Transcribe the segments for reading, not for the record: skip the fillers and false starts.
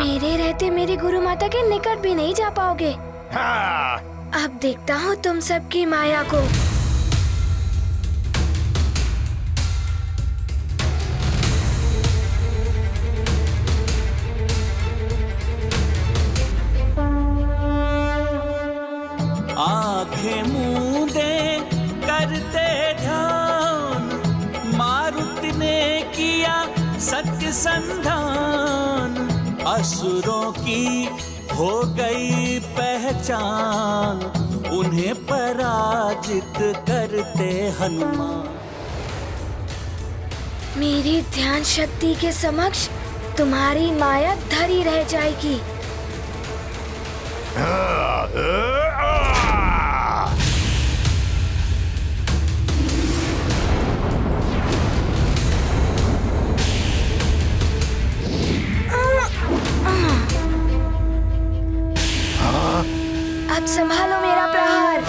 मेरे रहते मेरी गुरु माता के निकट भी नहीं जा पाओगे। हाँ। अब देखता हूँ तुम सबकी माया को। आंखें मूंदे करते ध्यान, मारुति ने किया सत्य संधान। असुरों की हो गई पहचान, उन्हें पराजित करते हनुमान। मेरी ध्यान शक्ति के समक्ष तुम्हारी माया धरी रह जाएगी। अब संभालो मेरा प्रहार।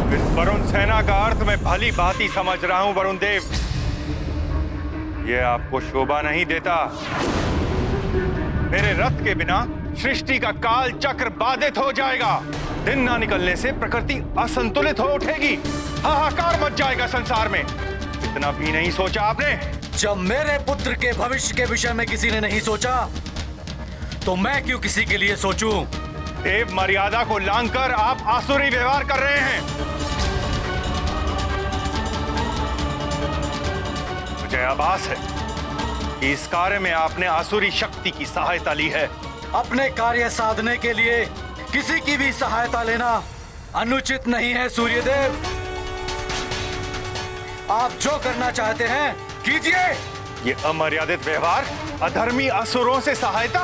इस वरुण सेना का अर्थ मैं भली भांति समझ रहा हूं वरुण देव। ये आपको शोभा नहीं देता। मेरे रथ के बिना सृष्टि का काल चक्र बाधित हो जाएगा। दिन ना निकलने से प्रकृति असंतुलित हो उठेगी। हाहाकार मच जाएगा संसार में। इतना भी नहीं सोचा आपने? जब मेरे पुत्र के भविष्य के विषय में किसी ने नहीं सोचा, तो मैं क्यों किसी के लिए सोचूं? देव मर्यादा को लांघकर आप आसुरी व्यवहार कर रहे हैं। मुझे आभास है कि इस कार्य में आपने आसुरी शक्ति की सहायता ली है। अपने कार्य साधने के लिए किसी की भी सहायता लेना अनुचित नहीं है सूर्यदेव। आप जो करना चाहते हैं कीजिए। ये अमर्यादित व्यवहार, अधर्मी असुरों से सहायता,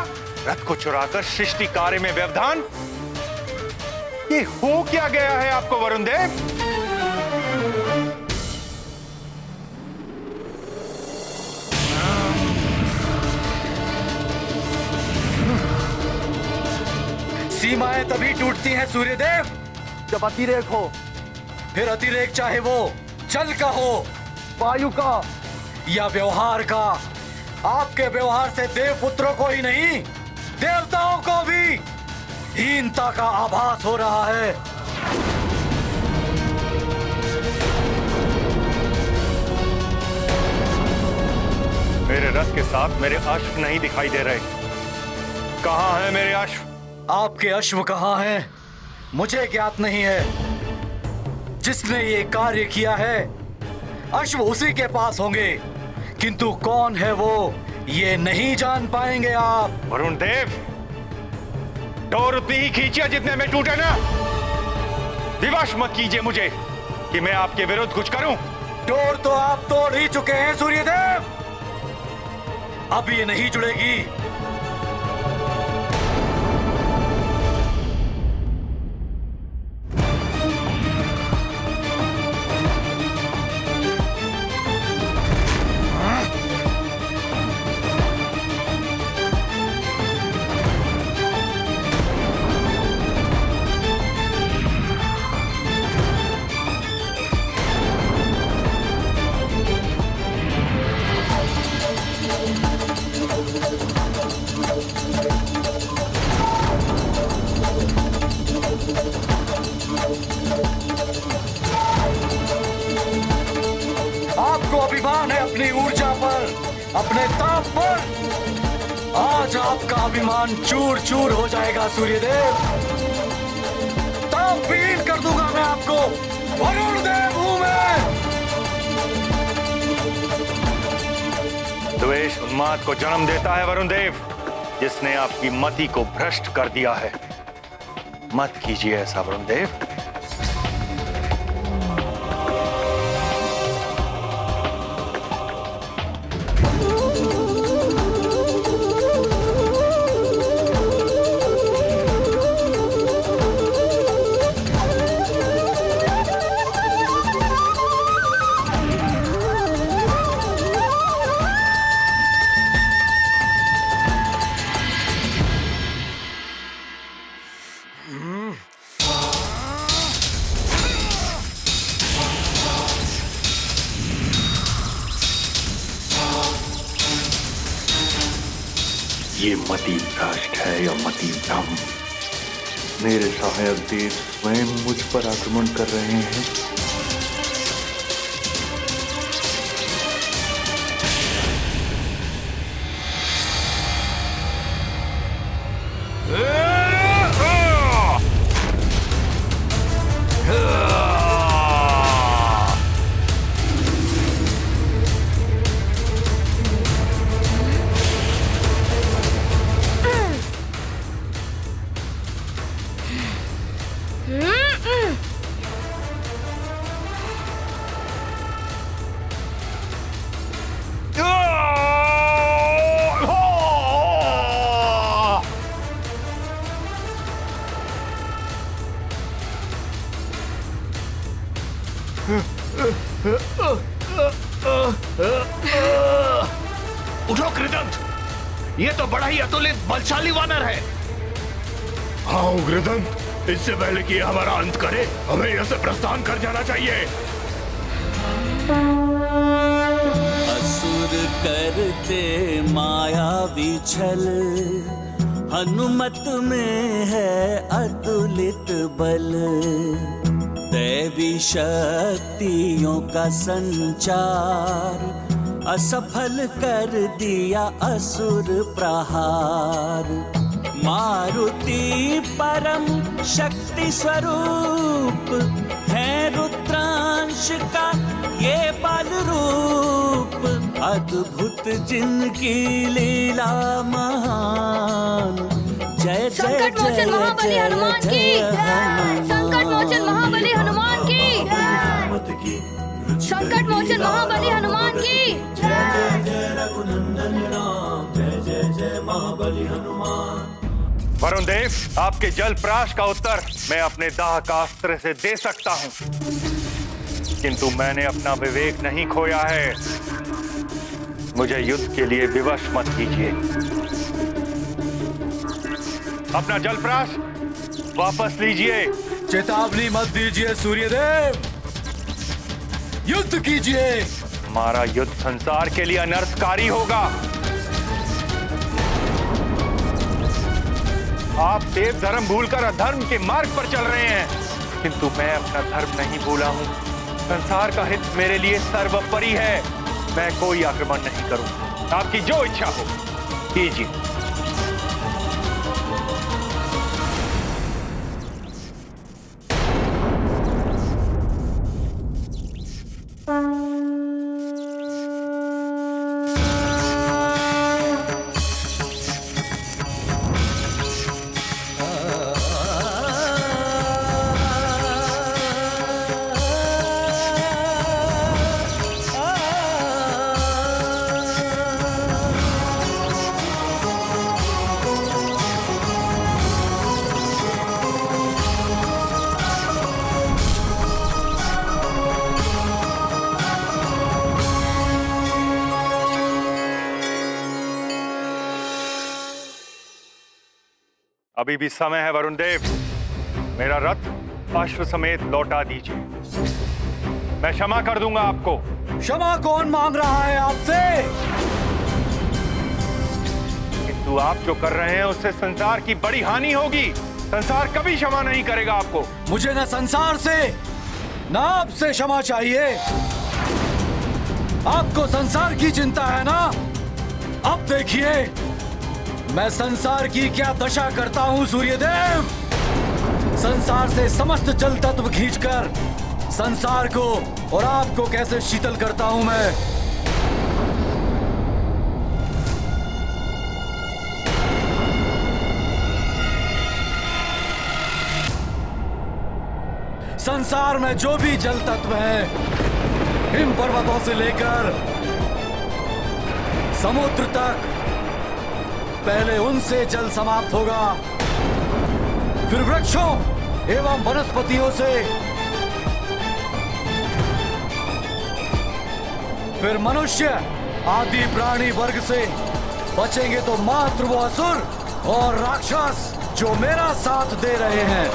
रथ को चुराकर सृष्टि कार्य में व्यवधान, ये हो क्या गया है आपको वरुण देव? सीमाएं तभी टूटती हैं सूर्यदेव जब अतिरेक हो। फिर अतिरेक चाहे वो जल का हो, वायु का या व्यवहार का। आपके व्यवहार से देव पुत्रों को ही नहीं, देवताओं को भी हीनता का आभास हो रहा है। मेरे रथ के साथ मेरे अश्व नहीं दिखाई दे रहे। कहां हैं मेरे अश्व? आपके अश्व कहां हैं मुझे ज्ञात नहीं है। जिसने ये कार्य किया है अश्व उसी के पास होंगे, किंतु कौन है वो ये नहीं जान पाएंगे आप। वरुण देव, डोर उतनी ही खींचिए जितने में टूटे ना। विवश मत कीजिए मुझे कि मैं आपके विरुद्ध कुछ करूं। डोर तो आप तोड़ ही चुके हैं सूर्यदेव, अब ये नहीं जुड़ेगी। आपको अभिमान है अपनी ऊर्जा पर, अपने ताप पर। आज आपका अभिमान चूर चूर हो जाएगा सूर्यदेव। तापहीन कर दूंगा मैं आपको। वरुण देव हूं मैं। द्वेष उन्माद को जन्म देता है वरुण देव, जिसने आपकी मति को भ्रष्ट कर दिया है। मत कीजिए ऐसा वरुण देव। ये मति भ्रष्ट है या मति भ्रम? मेरे सहायक देव स्वयं मुझ पर आक्रमण कर रहे हैं। उठो कृदंत, ये तो बड़ा ही अतुलित बलशाली वानर है। हाँ उग्रदंत, इससे पहले कि हमारा अंत करे हमें यहाँ से प्रस्थान कर जाना चाहिए। असुर करते मायावी छल, हनुमत में है अतुलित बल। दैवी शक्तियों का संचार असफल कर दिया असुर प्रहार। मारुति परम शक्ति स्वरूप है, रुद्रांश का ये बाल रूप। अद्भुत जिनकी लीला महान, जय जय संकट मोचन महाबली हनुमान की, संकट मोचन महाबली हनुमान की, संकट मोचन महाबली हनुमान की। वरुण देव, आपके जल प्राश का उत्तर मैं अपने दाह का अस्त्र से दे सकता हूं, किंतु मैंने अपना विवेक नहीं खोया है। मुझे युद्ध के लिए विवश मत कीजिए। अपना जल प्राश वापस लीजिए। चेतावनी मत दीजिए सूर्यदेव, युद्ध कीजिए। हमारा युद्ध संसार के लिए अनर्थकारी होगा। आप देव धर्म भूलकर अधर्म के मार्ग पर चल रहे हैं, किंतु मैं अपना धर्म नहीं भूला हूं। संसार का हित मेरे लिए सर्वोपरि है। मैं कोई आक्रमण नहीं करूंगा। आपकी जो इच्छा हो कीजिए। अभी भी समय है वरुण देव, मेरा रथ अश्व समेत लौटा दीजिए। मैं क्षमा कर दूंगा आपको। क्षमा कौन मांग रहा है आपसे? किंतु आप जो कर रहे हैं उससे संसार की बड़ी हानि होगी। संसार कभी क्षमा नहीं करेगा आपको। मुझे न संसार से न आपसे क्षमा चाहिए। आपको संसार की चिंता है ना? अब देखिए मैं संसार की क्या दशा करता हूं सूर्यदेव। संसार से समस्त जल तत्व खींचकर संसार को और आपको कैसे शीतल करता हूं मैं। संसार में जो भी जल तत्व है, हिम पर्वतों से लेकर समुद्र तक, पहले उनसे जल समाप्त होगा, फिर वृक्षों एवं वनस्पतियों से, फिर मनुष्य आदि प्राणी वर्ग से। बचेंगे तो मात्र वो असुर और राक्षस जो मेरा साथ दे रहे हैं।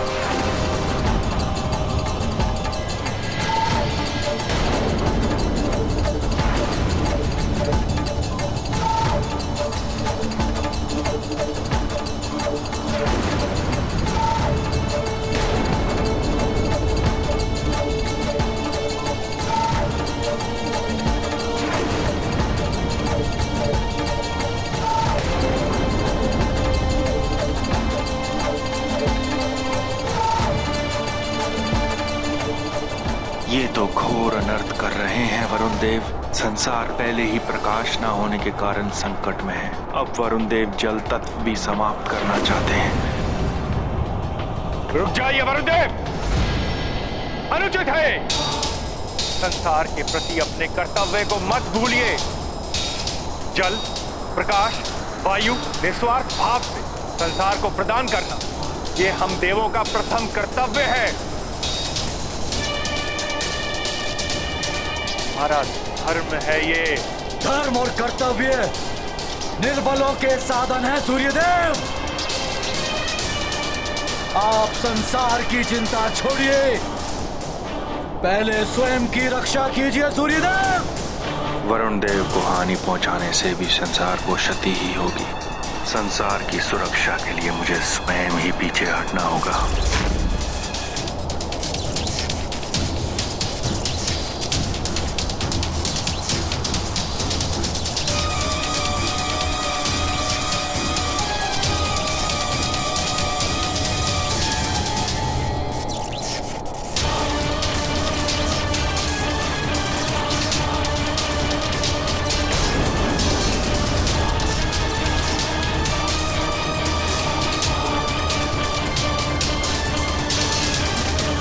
ये तो घोर अनर्थ कर रहे हैं वरुण देव। संसार पहले ही प्रकाश न होने के कारण संकट में है। अब वरुण देव जल तत्व भी समाप्त करना चाहते हैं। रुक जाइए वरुण देव, अनुचित है। संसार के प्रति अपने कर्तव्य को मत भूलिए। जल, प्रकाश, वायु निस्वार्थ भाव से संसार को प्रदान करना, ये हम देवों का प्रथम कर्तव्य है। हमारा धर्म है ये। धर्म और कर्तव्य निर्बलों के साधन है सूर्यदेव। आप संसार की चिंता छोड़िए, पहले स्वयं की रक्षा कीजिए सूर्यदेव। वरुण देव को हानि पहुंचाने से भी संसार को क्षति ही होगी। संसार की सुरक्षा के लिए मुझे स्वयं ही पीछे हटना होगा।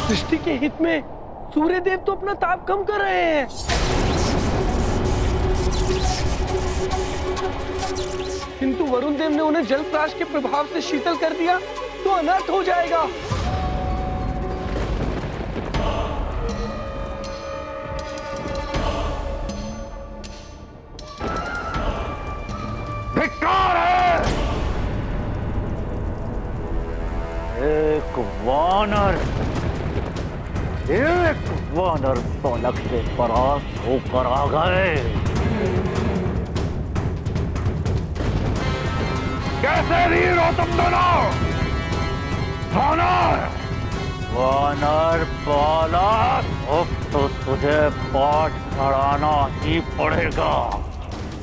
सृष्टि के हित में सूर्यदेव तो अपना ताप कम कर रहे हैं। किंतु वरुण देव ने उन्हें जल प्राश के प्रभाव से शीतल कर दिया तो अनर्थ हो जाएगा। धिक्कार है। एक वानर बालक से परास्त होकर आ गए। कैसे वीर हो तुम दोनों? वानर बालक, अब तो तुझे पाठ पढ़ाना ही पड़ेगा।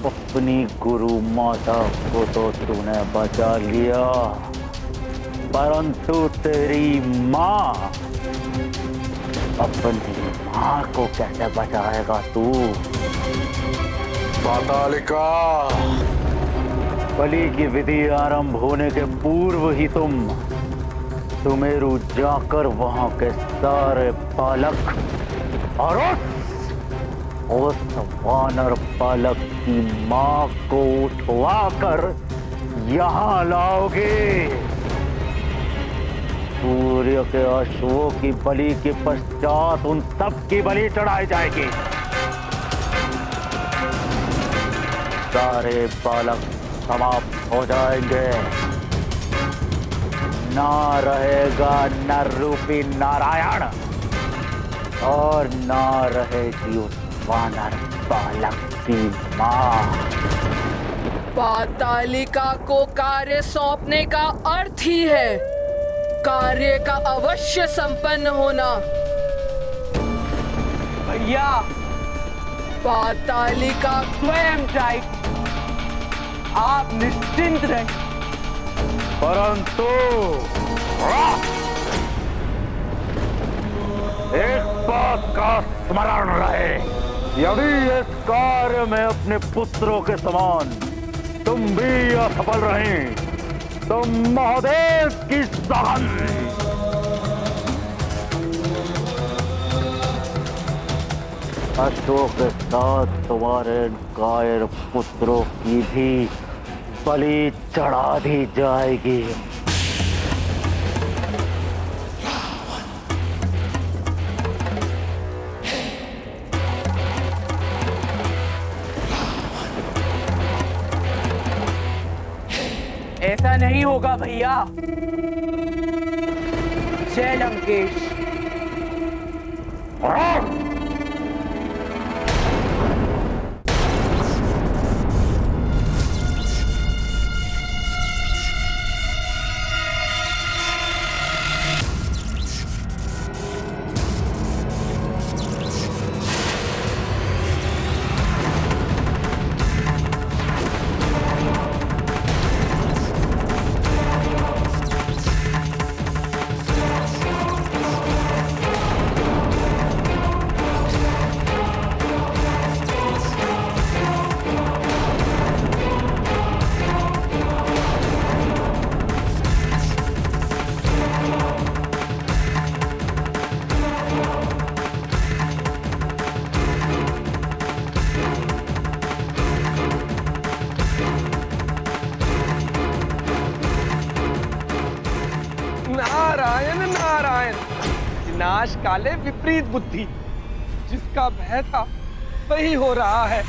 अपनी गुरु माता को तो तूने बचा लिया, परंतु तेरी माँ, अपनी माँ को कैसे बचाएगा तू? पातालिका, बलि की विधि आरंभ होने के पूर्व ही तुम सुमेरु जाकर वहां के सारे बालक और उस वानर बालक की माँ को उठवा कर यहाँ लाओगे। सूर्य के अश्वों की बलि के पश्चात उन सब की बलि चढ़ाई जाएगी। सारे बालक समाप्त हो जाएंगे। ना रहेगा नर रूपी नारायण और ना रहेगी उस वानर बालक की माँ। पातालिका को कार्य सौंपने का अर्थ ही है कार्य का अवश्य संपन्न होना। भैया, पातालिका स्वयं जाए, आप निश्चिंत रहें। परंतु एक बात का स्मरण रहे, यदि इस कार्य में अपने पुत्रों के समान तुम भी असफल रहे तो महादेव की सहन। अश्वों के साथ तुम्हारे कायर पुत्रों की भी बलि चढ़ा दी जाएगी। ऐसा नहीं होगा भैया। जय लंकेश। नारायण नारायण। विनाश काले विपरीत बुद्धि, जिसका भय था वही हो रहा है।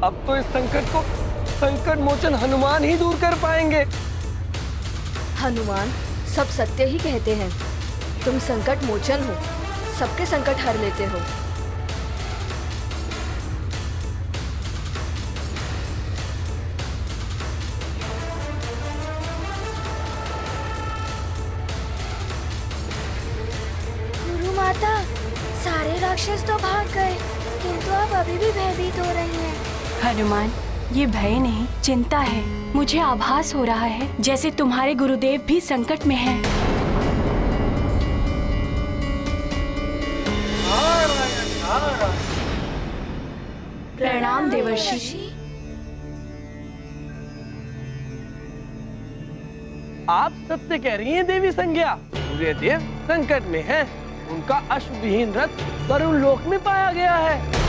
अब तो इस संकट को संकट मोचन हनुमान ही दूर कर पाएंगे। हनुमान सब सत्य ही कहते हैं। तुम संकट मोचन हो, सबके संकट हर लेते हो। गुरु माता, सारे राक्षस तो भाग गए, किंतु आप अभी भी भयभीत हो रही हैं। हनुमान, ये भय नहीं चिंता है। मुझे आभास हो रहा है जैसे तुम्हारे गुरुदेव भी संकट में हैं। प्रणाम देवर्षि। आप सत्य कह रही हैं देवी संज्ञा। सूर्यदेव संकट में हैं। उनका अश्वविहीन रथ वरुण लोक में पाया गया है।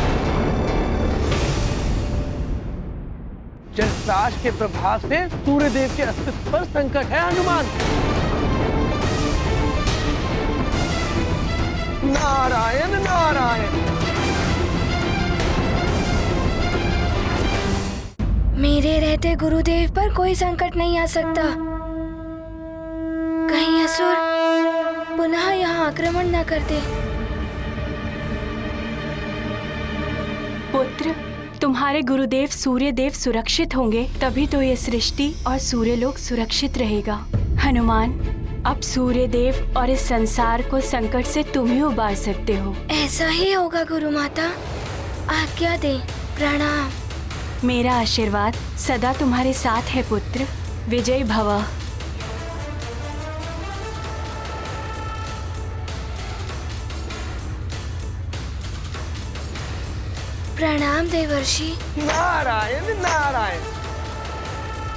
जलत्राश के प्रभाव से सूर्यदेव के अस्तित्व पर संकट है हनुमान। नारायण नारायण। मेरे रहते गुरुदेव पर कोई संकट नहीं आ सकता। कहीं असुर पुनः यहाँ आक्रमण न कर दे। पुत्र, तुम्हारे गुरुदेव सूर्यदेव सुरक्षित होंगे तभी तो ये सृष्टि और सूर्यलोक सुरक्षित रहेगा। हनुमान, अब सूर्यदेव और इस संसार को संकट से तुम ही उबार सकते हो। ऐसा ही होगा गुरु माता, आज्ञा दे। प्रणाम। मेरा आशीर्वाद सदा तुम्हारे साथ है पुत्र। विजय भव। प्रणाम देवर्षि। नारायण नारायण।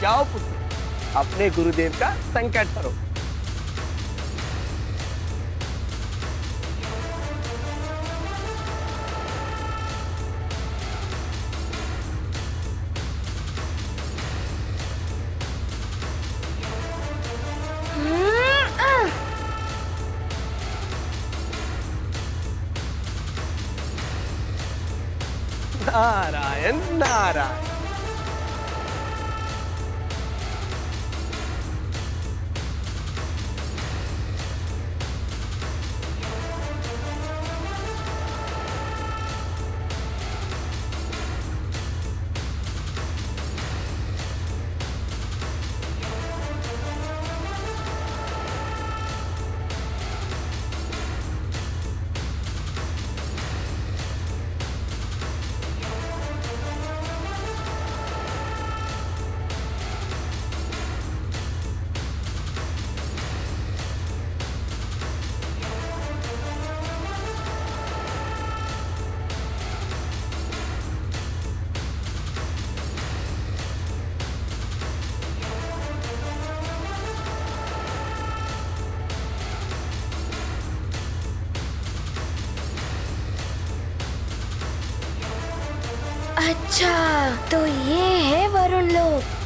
जाओ पुत्र, अपने गुरुदेव का संकट करो। नारायण नारायण। अच्छा, तो ये है वरुण लोक।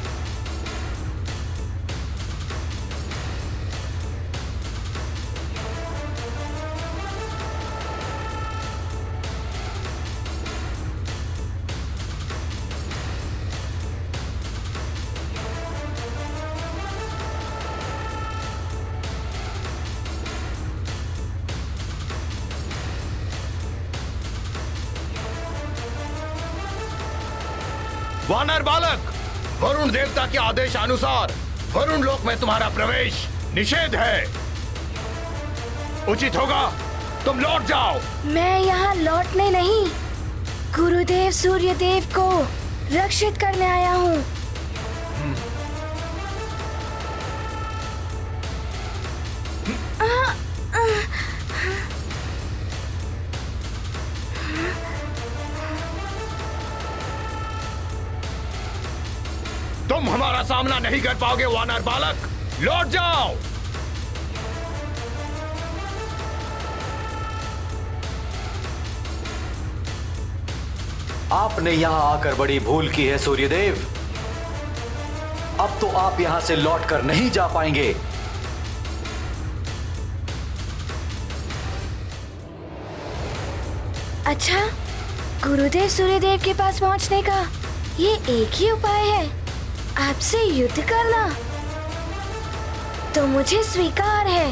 वानर बालक, वरुण देवता के आदेश अनुसार वरुण लोक में तुम्हारा प्रवेश निषेध है। उचित होगा तुम लौट जाओ। मैं यहाँ लौटने नहीं, गुरुदेव सूर्यदेव को रक्षित करने आया हूँ। तुम हमारा सामना नहीं कर पाओगे वानर बालक, लौट जाओ। आपने यहाँ आकर बड़ी भूल की है सूर्यदेव। अब तो आप यहाँ से लौटकर नहीं जा पाएंगे। अच्छा, गुरुदेव सूर्यदेव के पास पहुंचने का ये एक ही उपाय है, आपसे युद्ध करना। तो मुझे स्वीकार है।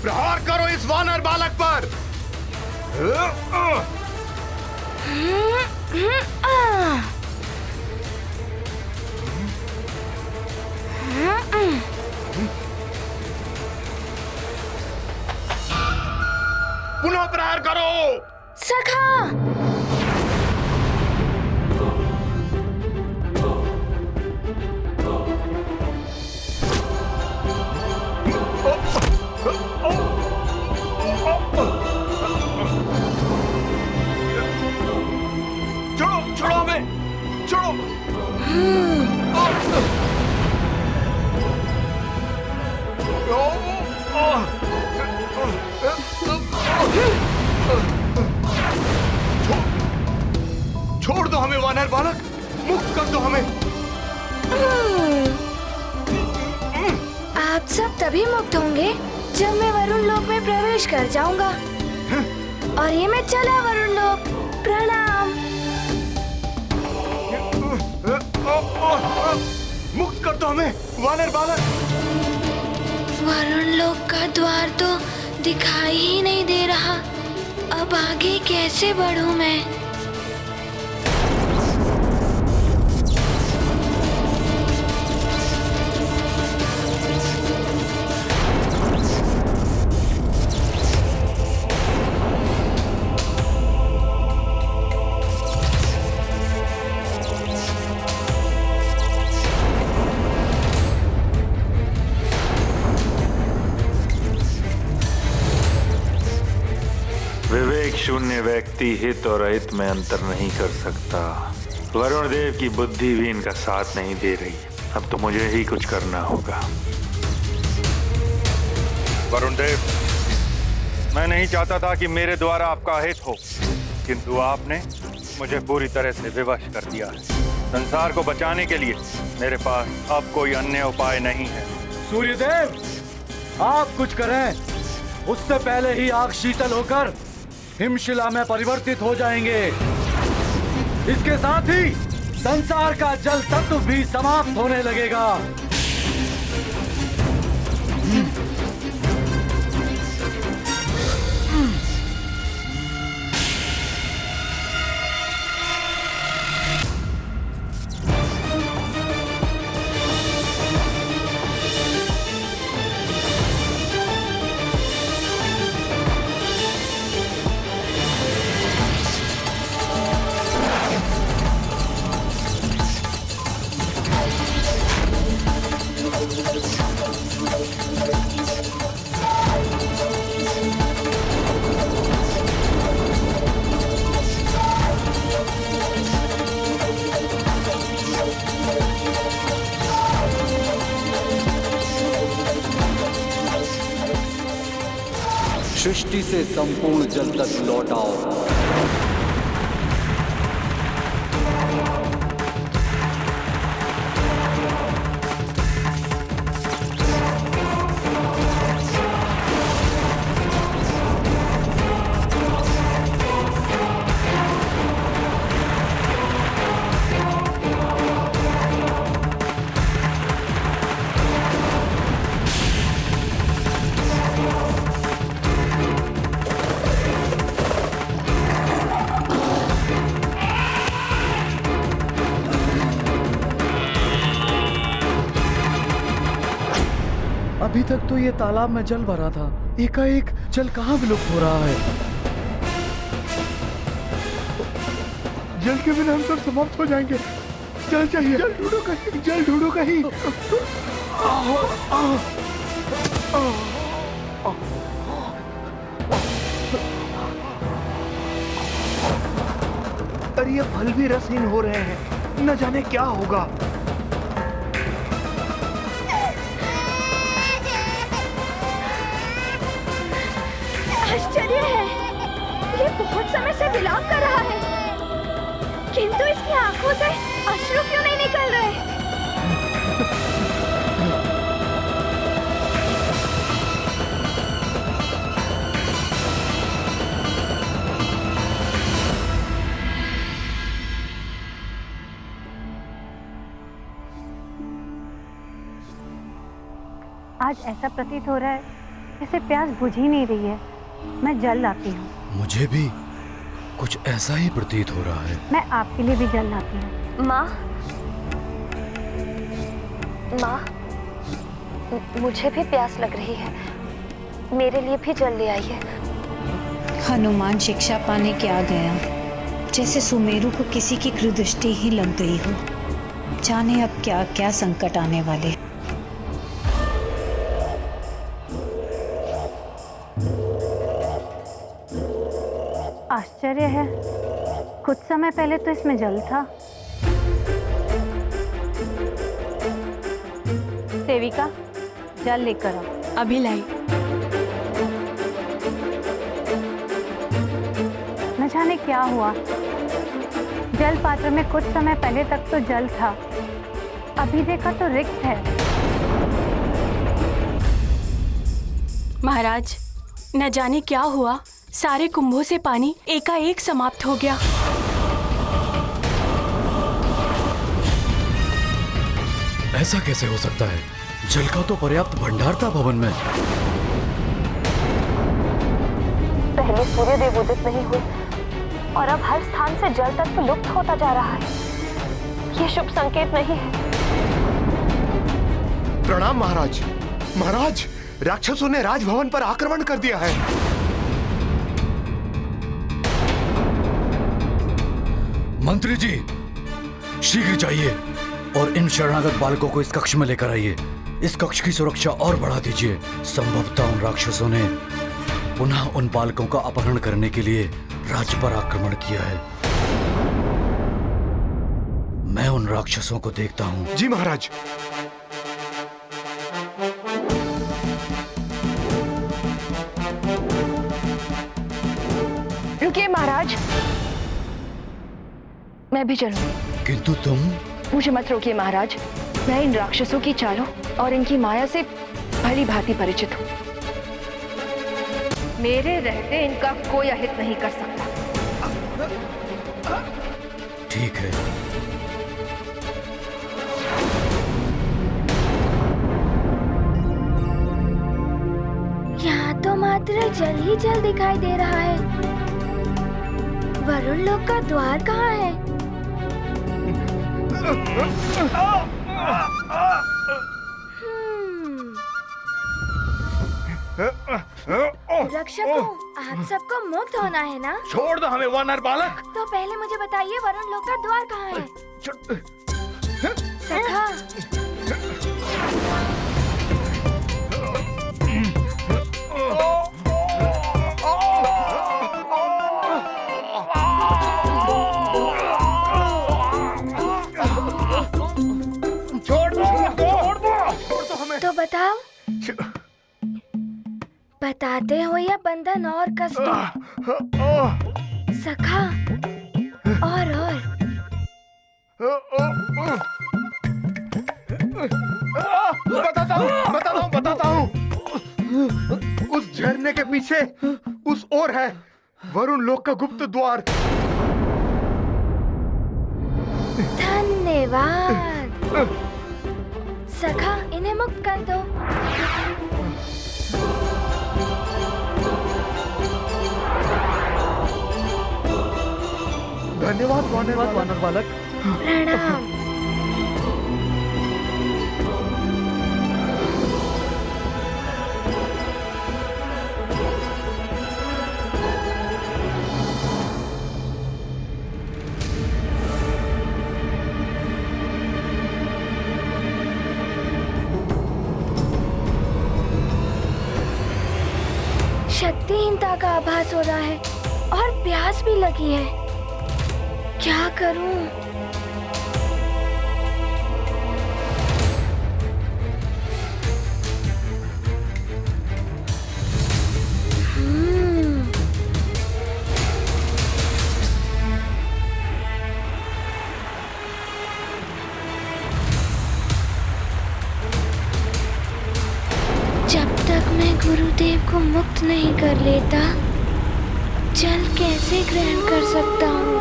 प्रहार करो इस वानर बालक पर। पुनः प्रहार करो। सखा, छोड़ो छोड़ो हमें, छोड़ो। छोड़ दो हमें वानर बालक, मुक्त कर दो हमें। आप सब तभी मुक्त होंगे जब मैं वरुण लोक में प्रवेश कर जाऊंगा। और ये मैं चला वरुण लोक। प्रणाम। मुक्त कर दो हमें वानर बालक। वरुण लोक का द्वार तो दिखाई ही नहीं दे रहा। अब आगे कैसे बढ़ूं मैं? विवेक शून्य व्यक्ति हित और अहित में अंतर नहीं कर सकता। वरुण देव की बुद्धि भी इनका साथ नहीं दे रही। अब तो मुझे ही कुछ करना होगा। वरुण देव, मैं नहीं चाहता था कि मेरे द्वारा आपका हित हो, किंतु आपने मुझे पूरी तरह से विवश कर दिया है। संसार को बचाने के लिए मेरे पास अब कोई अन्य उपाय नहीं है। सूर्यदेव, आप कुछ करें, उससे पहले ही आग शीतल होकर हिमशिला में परिवर्तित हो जाएंगे। इसके साथ ही संसार का जल तत्व भी समाप्त होने लगेगा। सृष्टि से संपूर्ण जल तक लौटाओ। अभी तक तो ये तालाब में जल भरा था, एकाएक जल कहाँ विलुप्त हो रहा है? जल के बिना हम सब समाप्त हो जाएंगे। जल चाहिए, जल ढूंढो कहीं, जल ढूंढो कहीं। अरे ये फल भी रसहीन हो रहे हैं, न जाने क्या होगा। आश्चर्य है, ये ये बहुत समय से विलाप कर रहा है, किंतु इसकी आंखों से अश्रु क्यों नहीं निकल रहे? आज ऐसा प्रतीत हो रहा है जैसे प्यास बुझ ही नहीं रही है। मैं जल लाती हूँ। मुझे भी कुछ ऐसा ही प्रतीत हो रहा है। मैं आपके लिए भी जल लाती हूँ। माँ, माँ, मुझे भी प्यास लग रही है, मेरे लिए भी जल ले आइए। हनुमान शिक्षा पाने क्या गया, जैसे सुमेरु को किसी की कृदृष्टि ही लग गई हो। जाने अब क्या क्या संकट आने वाले। आश्चर्य है, कुछ समय पहले तो इसमें जल था। सेविका, जल लेकर आओ। अभी लाई। न जाने क्या हुआ, जल पात्र में कुछ समय पहले तक तो जल था, अभी देखा तो रिक्त है। महाराज, न जाने क्या हुआ, सारे कुंभों से पानी एकाएक समाप्त हो गया। ऐसा कैसे हो सकता है? जल का तो पर्याप्त भंडार था भवन में। पहले सूर्यदेव उदित नहीं हुए और अब हर स्थान से जल तत्व लुप्त होता जा रहा है। ये शुभ संकेत नहीं है। प्रणाम महाराज। महाराज, राक्षसों ने राजभवन पर आक्रमण कर दिया है। मंत्री जी, शीघ्र जाइए और इन शरणागत बालकों को इस कक्ष में लेकर आइए। इस कक्ष की सुरक्षा और बढ़ा दीजिए। संभवतः उन राक्षसों ने पुनः उन बालकों का अपहरण करने के लिए राज्य पर आक्रमण किया है। मैं उन राक्षसों को देखता हूँ। जी महाराज। रुकिए महाराज, मैं भी चलूंगी। किंतु तुम? मुझे मत रोकिए महाराज, मैं इन राक्षसों की चालों और इनकी माया से भली भांति परिचित हूँ। मेरे रहते इनका कोई अहित नहीं कर सकता। ठीक है। यहाँ तो मात्र जल ही जल दिखाई दे रहा है। वरुण लोक का द्वार कहाँ है? रक्षकों, आप सबको मुक्त होना है ना? छोड़ दो हमें वानर बालक। तो पहले मुझे बताइए वरुण लोक का द्वार कहाँ है? सखा, तो बताओ, बताते हो या बंधन और कष्ट? सखा, और बताता हूँ। उस झरने के पीछे उस ओर है वरुण लोक का गुप्त द्वार। धन्यवाद। सखा, इन्हें मुक्त कर दो। धन्यवाद वानर बालक। प्रणाम। शक्तिहीनता का आभास हो रहा है और प्यास भी लगी है। क्या करूं? मुक्त नहीं कर लेता, जल कैसे ग्रहण कर सकता हूँ?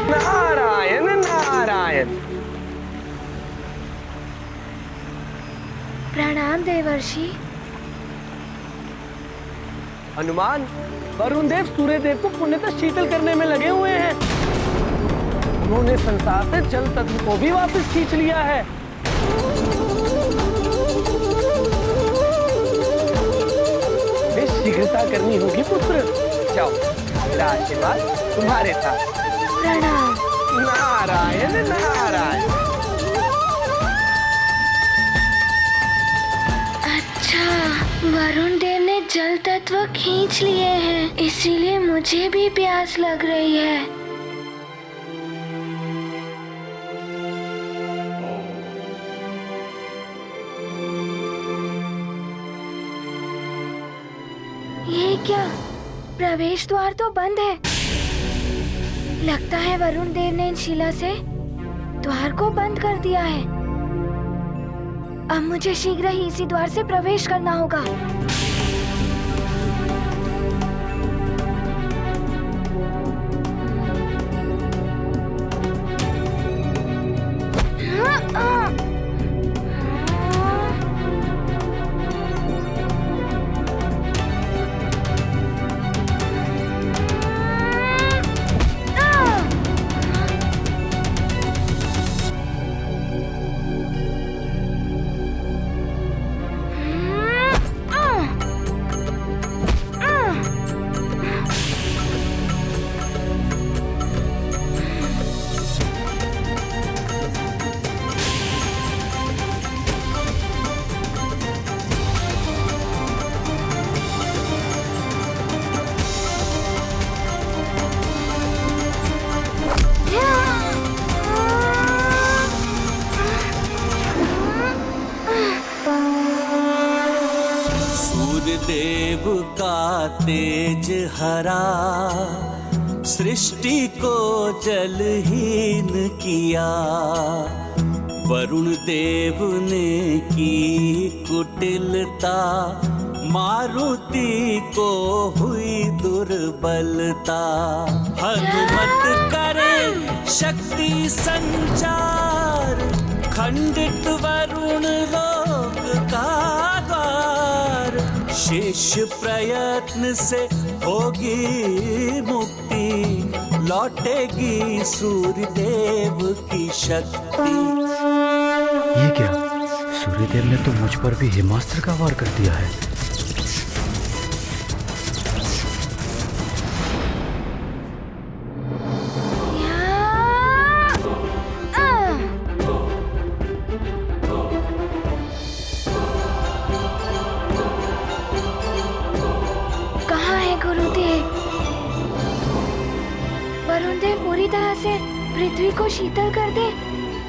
नारायण नारायण। प्रणाम देवर्षि। हनुमान, वरुण देव सूर्य देव को पुण्यतः शीतल करने में लगे हुए हैं। उन्होंने संसार से जल तत्व को भी वापस खींच लिया है। शीघ्रता करनी होगी पुत्र। जाओ, मेरा आशीर्वाद तुम्हारे साथ। प्रणाम। नारायण नारायण। अच्छा, वरुण देव ने जल तत्व खींच लिए हैं, इसीलिए मुझे भी प्यास लग रही है। ये क्या? प्रवेश द्वार तो बंद है। लगता है वरुण देव ने इन शिला से द्वार को बंद कर दिया है। अब मुझे शीघ्र ही इसी द्वार से प्रवेश करना होगा। देव का तेज हरा, सृष्टि को जलहीन किया। वरुण देव ने की कुटिलता, मारुति को हुई दुर्बलता। हनुमत करे शक्ति संचार, खंडित वरुण लोक का द्वार। शेष प्रयत्न से होगी मुक्ति, लौटेगी सूर्य देव की शक्ति। ये क्या? सूर्यदेव ने तो मुझ पर भी हिमास्त्र का वार कर दिया है। पूरी तरह से पृथ्वी को शीतल कर दे,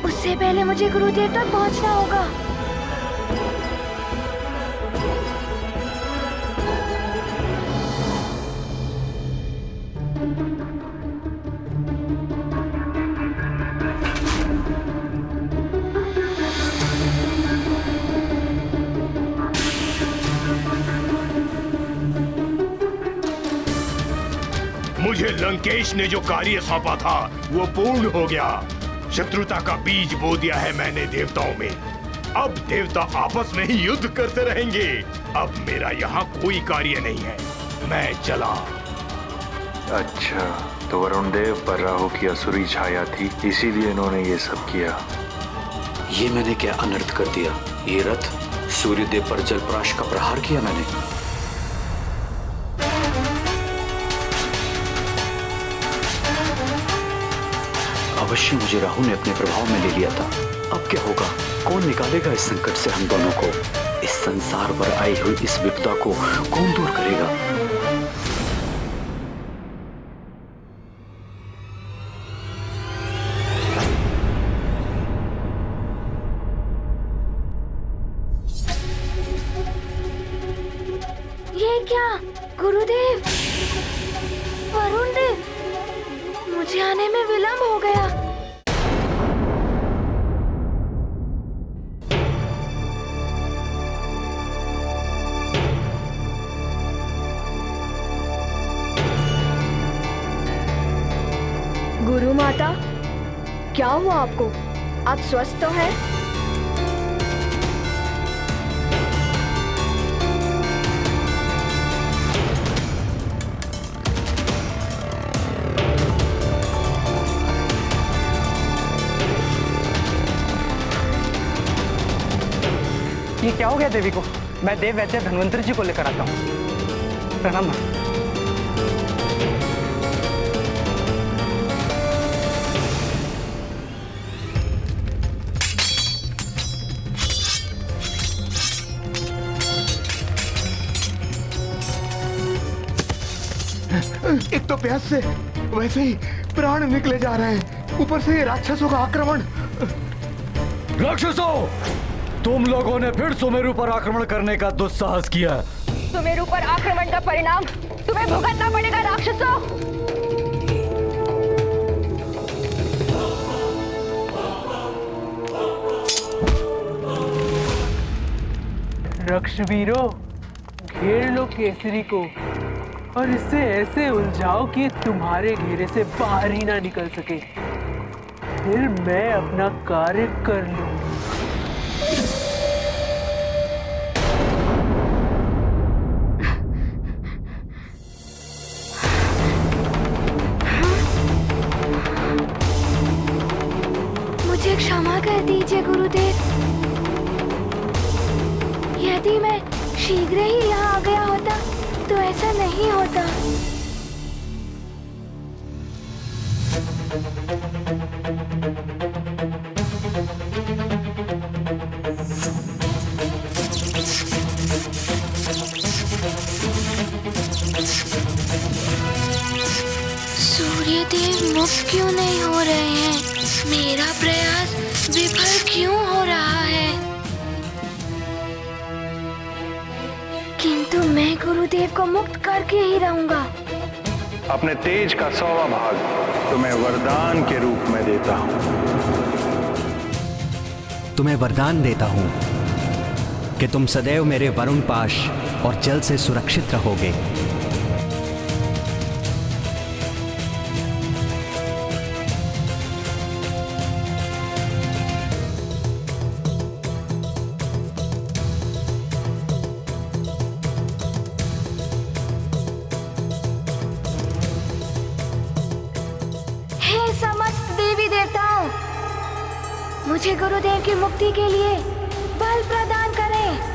उससे पहले मुझे गुरुदेव तक पहुंचना होगा। मुझे लंकेश ने जो कार्य सौंपा था वो पूर्ण हो गया। शत्रुता का बीज बो दिया है मैंने देवताओं में। अब देवता आपस में ही युद्ध करते रहेंगे। अब मेरा यहाँ कोई कार्य नहीं है, मैं चला। अच्छा, तो वरुण देव पर राहु की असुरी छाया थी, इसीलिए इन्होंने ये सब किया। ये मैंने क्या अनर्थ कर दिया? ये रथ सूर्यदेव पर जलप्राश का प्रहार किया मैंने। अवश्य मुझे राहु ने अपने प्रभाव में ले लिया था। अब क्या होगा? कौन निकालेगा इस संकट से हम दोनों को? इस संसार पर आई हुई इस विपदा को कौन दूर करेगा? ये क्या? गुरुदेव, वरुण देव, मुझे आने में विलंब हो गया। माता, क्या हुआ आपको? आप स्वस्थ तो हैं? ये क्या हो गया देवी को? मैं देव वैद्य धन्वंतरी जी को लेकर आता हूँ। प्रणाम। एक तो प्यास से वैसे ही प्राण निकले जा रहे हैं, ऊपर से ये राक्षसों का आक्रमण। राक्षसों, तुम लोगों ने फिर सुमेरु पर आक्रमण करने का दुस्साहस किया। सुमेरु पर आक्रमण का परिणाम तुम्हें भुगतना पड़ेगा राक्षसों। रक्षवीरों, घेर लो केसरी को और इससे ऐसे उलझाओ कि तुम्हारे घेरे से बाहर ही ना निकल सके। फिर मैं अपना कार्य कर लूं। मुझे क्षमा कर दीजिए गुरुदेव। यदि मैं शीघ्र ही यहाँ आ गया होता तो ऐसा नहीं होता। सूर्यदेव मुक्त क्यों नहीं हो रहे हैं? मेरा प्रयास विफल क्यों हो रहा है? किंतु मैं गुरुदेव को मुक्त करके ही रहूंगा। अपने तेज का 100वां भाग तुम्हें वरदान के रूप में देता हूं। तुम्हें वरदान देता हूं कि तुम सदैव मेरे वरुण पाश और जल से सुरक्षित रहोगे। मुझे गुरुदेव की मुक्ति के लिए बल प्रदान करें।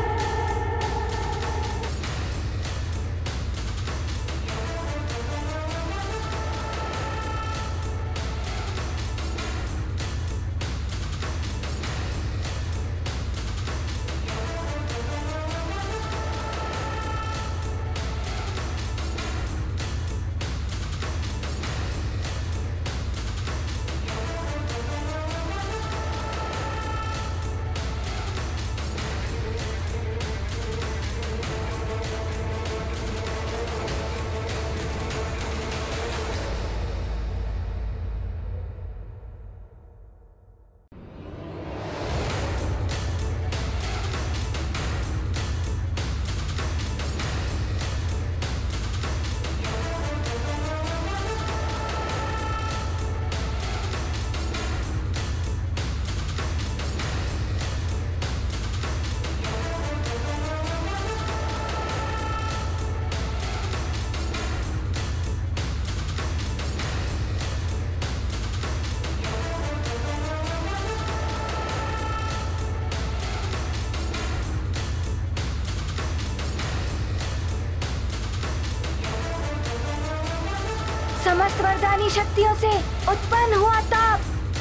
समस्त वरदानी शक्तियों से उत्पन्न हुआ ताप,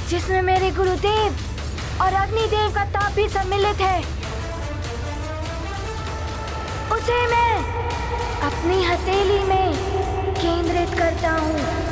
जिसमें मेरे गुरुदेव और अग्निदेव का ताप भी सम्मिलित है, उसे मैं अपनी हथेली में केंद्रित करता हूँ।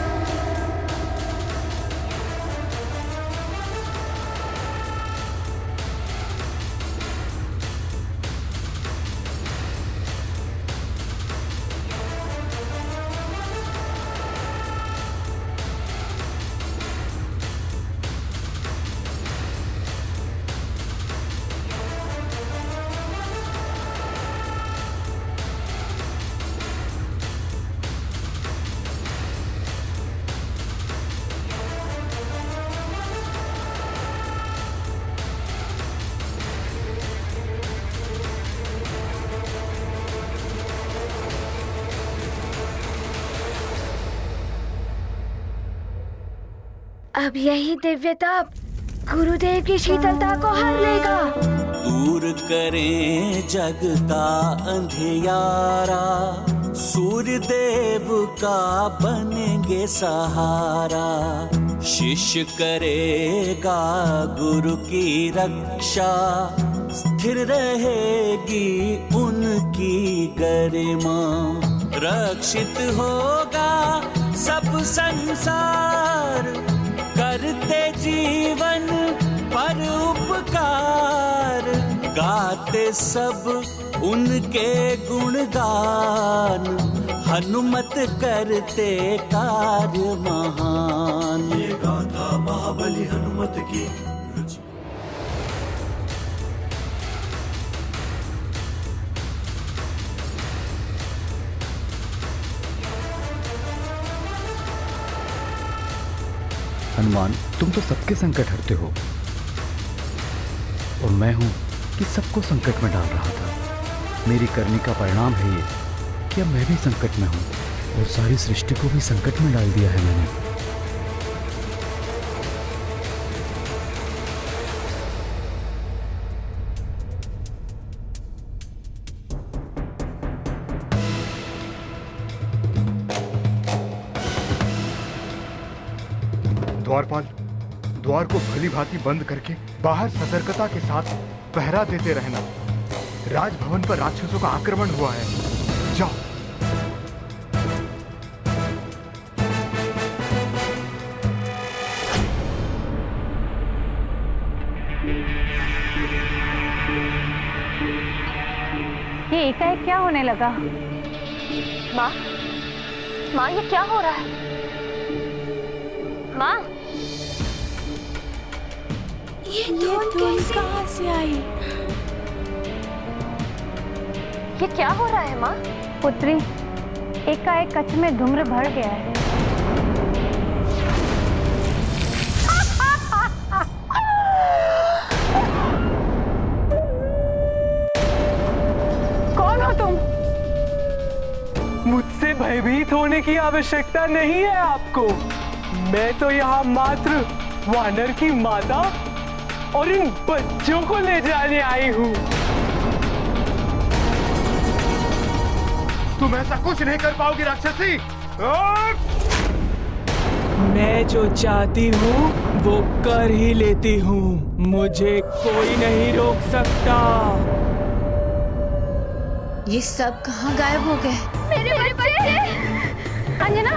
अब यही दिव्य तप गुरुदेव की शीतलता को हर लेगा। दूर करें जग का अंधियारा, सूर्य देव का बनेंगे सहारा। शिष्य करेगा गुरु की रक्षा, स्थिर रहेगी उनकी गरिमा। रक्षित होगा सब संसार, करते जीवन पर उपकार। गाते सब उनके गुणगान, हनुमत करते कार्य महान। ये गाथा महाबली हनुमत की। हनुमान, तुम तो सबके संकट हरते हो और मैं हूं कि सबको संकट में डाल रहा था। मेरी करनी का परिणाम है ये कि अब मैं भी संकट में हूं और सारी सृष्टि को भी संकट में डाल दिया है मैंने। द्वारपाल, द्वार को भली भांति बंद करके बाहर सतर्कता के साथ पहरा देते रहना। राजभवन पर राक्षसों का आक्रमण हुआ है। जाओ। ये एकाएक क्या होने लगा? माँ, माँ ये क्या हो रहा है? माँ, ये धुंध कहाँ से आई? ये क्या हो रहा है माँ? पुत्री, एकाएक कच्छ में धूम्र भर गया है। कौन हो तुम? मुझसे भयभीत होने की आवश्यकता नहीं है आपको। मैं तो यहाँ मात्र वानर की माता और इन बच्चों को ले जाने आई हूँ। तुम ऐसा कुछ नहीं कर पाओगी राक्षसी। मैं जो चाहती हूँ वो कर ही लेती हूँ। मुझे कोई नहीं रोक सकता। ये सब कहाँ गायब हो गए? मेरे बच्चे! अंजना!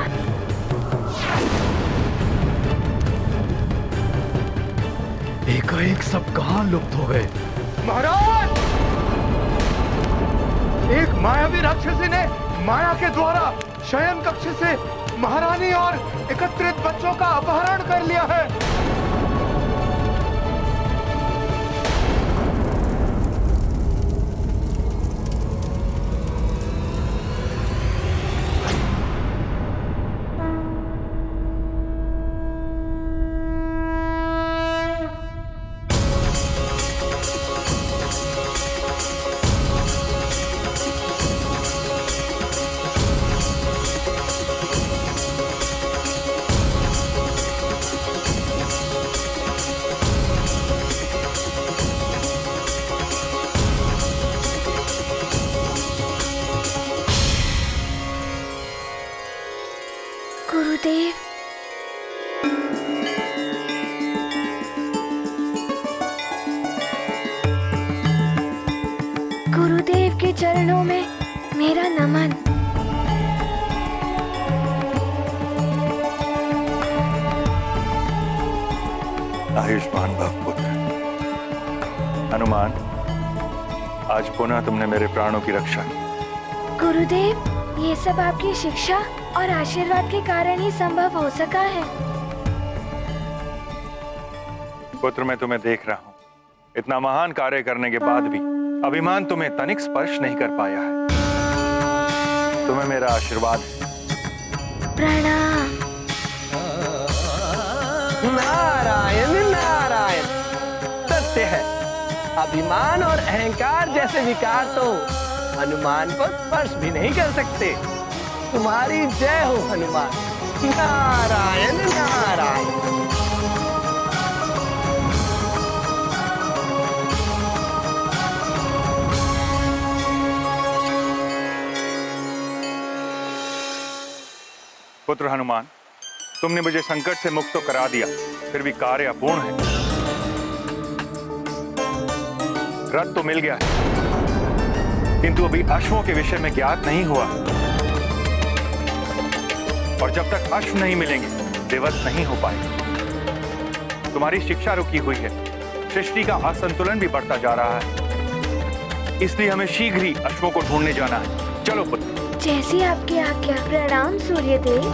एकाएक सब कहाँ लुप्त हो गए? महाराज! एक मायावी राक्षसी ने माया के द्वारा शयन कक्ष से महारानी और एकत्रित बच्चों का अपहरण कर लिया है। गुरुदेव, गुरुदेव के चरणों में मेरा नमन। आयुष्मान भव पुत्र। हनुमान, आज पुनः तुमने मेरे प्राणों की रक्षा की। गुरुदेव, ये सब आपकी शिक्षा और आशीर्वाद के कारण ही संभव हो सका है। पुत्र, मैं तुम्हें देख रहा हूँ। इतना महान कार्य करने के बाद भी अभिमान तुम्हें तनिक स्पर्श नहीं कर पाया है। तुम्हें मेरा आशीर्वाद है। प्रणाम। नारायण नारायण। सत्य है, अभिमान और अहंकार जैसे विकार तो हनुमान को स्पर्श भी नहीं कर सकते। तुम्हारी जय हो हनुमान। नारायण नारायण। पुत्र हनुमान, तुमने मुझे संकट से मुक्त तो करा दिया, फिर भी कार्य अपूर्ण है। रथ तो मिल गया है, किंतु अभी अश्वों के विषय में ज्ञात नहीं हुआ, और जब तक अश्व नहीं मिलेंगे दिवस नहीं हो पाएगा। तुम्हारी शिक्षा रुकी हुई है, सृष्टि का असंतुलन भी बढ़ता जा रहा है, इसलिए हमें शीघ्र ही अश्वों को ढूंढने जाना है। चलो पुत्र। जैसी आपकी आज्ञा। प्रणाम सूर्यदेव।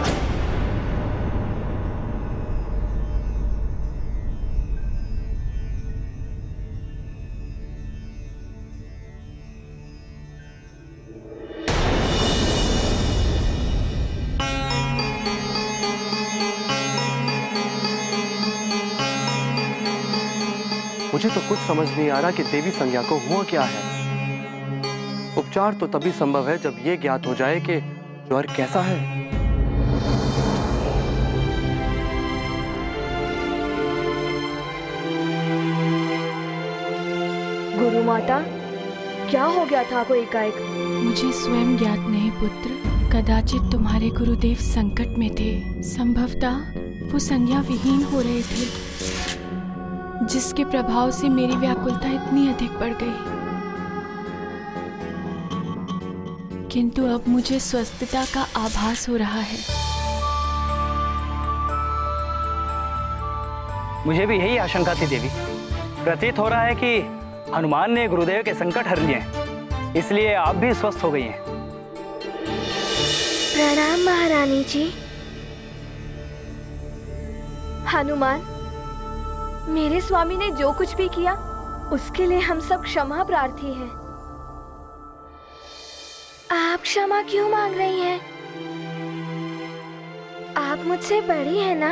मुझे तो कुछ समझ नहीं आ रहा कि देवी संज्ञा को हुआ क्या है। उपचार तो तभी संभव है जब ये ज्ञात हो जाए कि ज्वर कैसा है। गुरु माता, क्या हो गया था को एकाएक? मुझे स्वयं ज्ञात नहीं पुत्र, कदाचित तुम्हारे गुरुदेव संकट में थे। संभवतः वो संज्ञा विहीन हो रहे थे, जिसके प्रभाव से मेरी व्याकुलता इतनी अधिक बढ़ गई। किंतु अब मुझे स्वस्थता का आभास हो रहा है। मुझे भी यही आशंका थी देवी। प्रतीत हो रहा है कि हनुमान ने गुरुदेव के संकट हर लिए, इसलिए आप भी स्वस्थ हो गई हैं। प्रणाम महारानी जी। हनुमान, मेरे स्वामी ने जो कुछ भी किया उसके लिए हम सब क्षमा प्रार्थी हैं। आप क्षमा क्यों मांग रही हैं? आप मुझसे बड़ी हैं ना,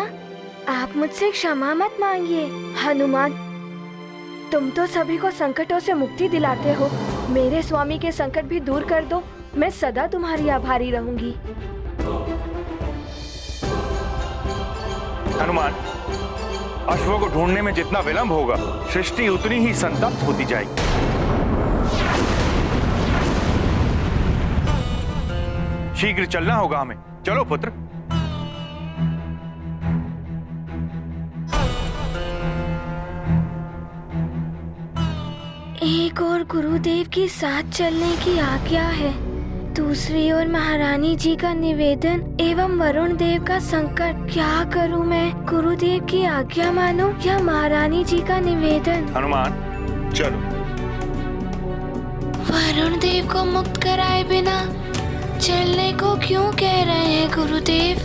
आप मुझसे क्षमा मत मांगिए। हनुमान, तुम तो सभी को संकटों से मुक्ति दिलाते हो, मेरे स्वामी के संकट भी दूर कर दो, मैं सदा तुम्हारी आभारी रहूंगी। हनुमान, अश्वों को ढूंढने में जितना विलंब होगा, सृष्टि उतनी ही संतप्त होती जाएगी। शीघ्र चलना होगा हमें। चलो पुत्र। एक और गुरुदेव के साथ चलने की आज्ञा है, दूसरी ओर महारानी जी का निवेदन एवं वरुण देव का संकट। क्या करूं मैं? गुरुदेव की आज्ञा मानो या महारानी जी का निवेदन? हनुमान, चलो। वरुण देव को मुक्त कराए बिना चलने को क्यों कह रहे हैं गुरुदेव?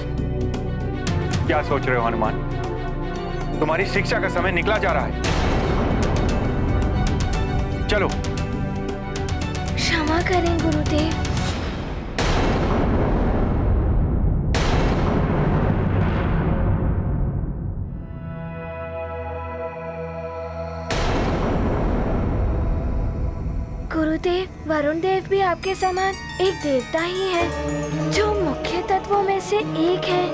क्या सोच रहे हो हनुमान? तुम्हारी शिक्षा का समय निकला जा रहा है। चलो। क्षमा करें गुरुदेव। गुरुदेव, वरुण देव भी आपके समान एक देवता ही है, जो मुख्य तत्वों में से एक है।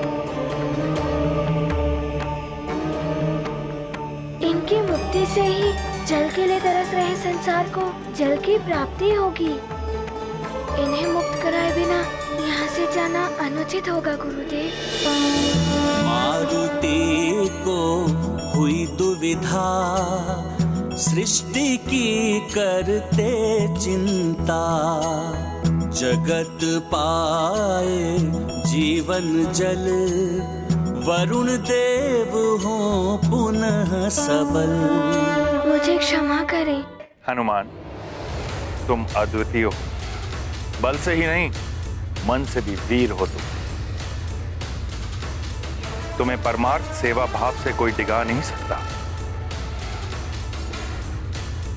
इनकी मुक्ति से ही जल के लिए तरस रहे संसार को जल की प्राप्ति होगी। इन्हें मुक्त कराए बिना यहाँ से जाना अनुचित होगा गुरुदेव। मारुति को हुई दुविधा, सृष्टि की करते चिंता, जगत पाए जीवन जल, वरुण देव हो पुनः सबल। मुझे क्षमा करें। हनुमान, तुम अद्वितीय हो, बल से ही नहीं मन से भी वीर हो तुम। तुम्हें परमार्थ सेवा भाव से कोई डिगा नहीं सकता।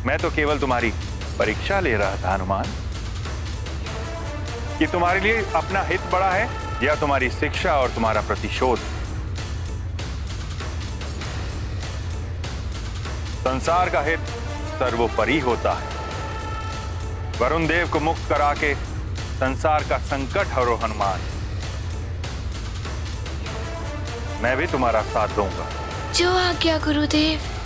मैं तो केवल तुम्हारी परीक्षा ले रहा था हनुमान, कि तुम्हारे लिए अपना हित बड़ा है या तुम्हारी शिक्षा और तुम्हारा प्रतिशोध। संसार का हित सर्वोपरि होता है। वरुण देव को मुक्त करा के संसार का संकट हरो हनुमान। मैं भी तुम्हारा साथ दूंगा। जो आज्ञा गुरुदेव।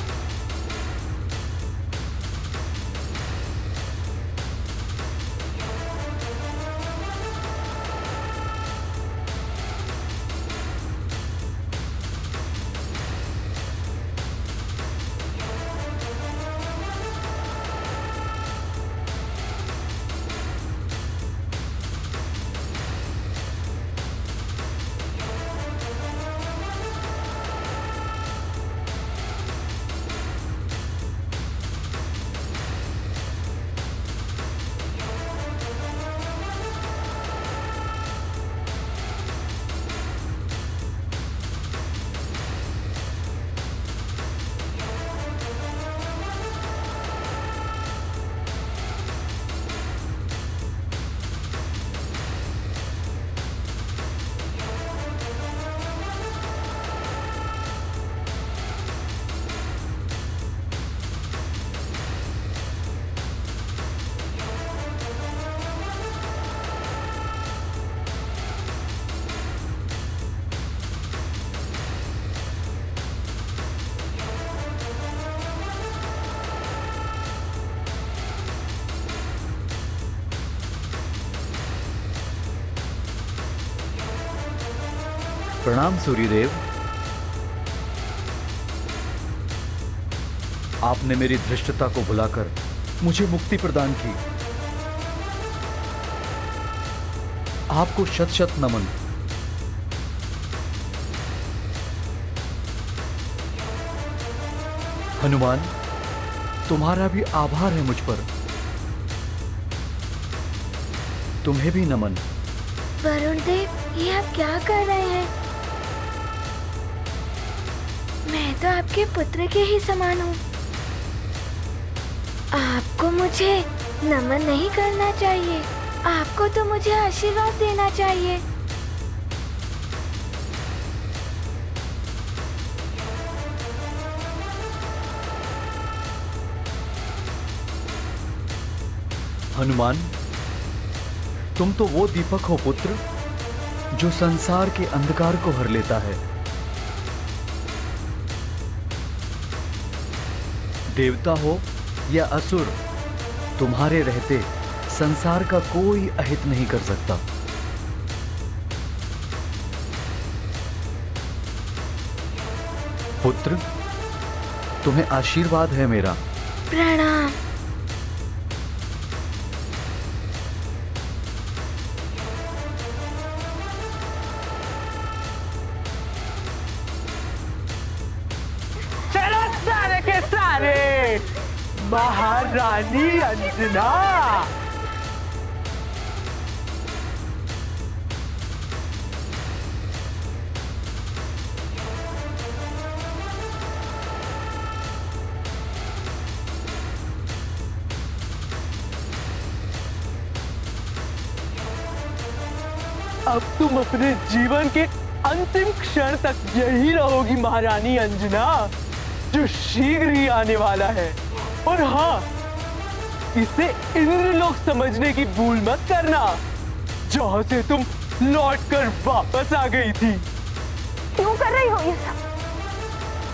प्रणाम सूर्यदेव। आपने मेरी धृष्टता को भुलाकर मुझे मुक्ति प्रदान की। आपको शत शत नमन। हनुमान, तुम्हारा भी आभार है मुझ पर। तुम्हें भी नमन। वरुण देव, ये आप क्या कर रहे हैं? मैं तो आपके पुत्र के ही समान हूँ। आपको मुझे नमन नहीं करना चाहिए, आपको तो मुझे आशीर्वाद देना चाहिए। हनुमान, तुम तो वो दीपक हो पुत्र, जो संसार के अंधकार को हर लेता है। देवता हो या असुर, तुम्हारे रहते संसार का कोई अहित नहीं कर सकता। पुत्र, तुम्हें आशीर्वाद है मेरा। प्रणाम। चलो सारे के सारे, महारानी अंजना। अब तुम अपने जीवन के अंतिम क्षण तक यही रहोगी महारानी अंजना, जो शीघ्र ही आने वाला है। और हाँ, इसे इंद्रलोक समझने की भूल मत करना, जहां से तुम लौटकर वापस आ गई थी। क्यों कर रही हो ये सब?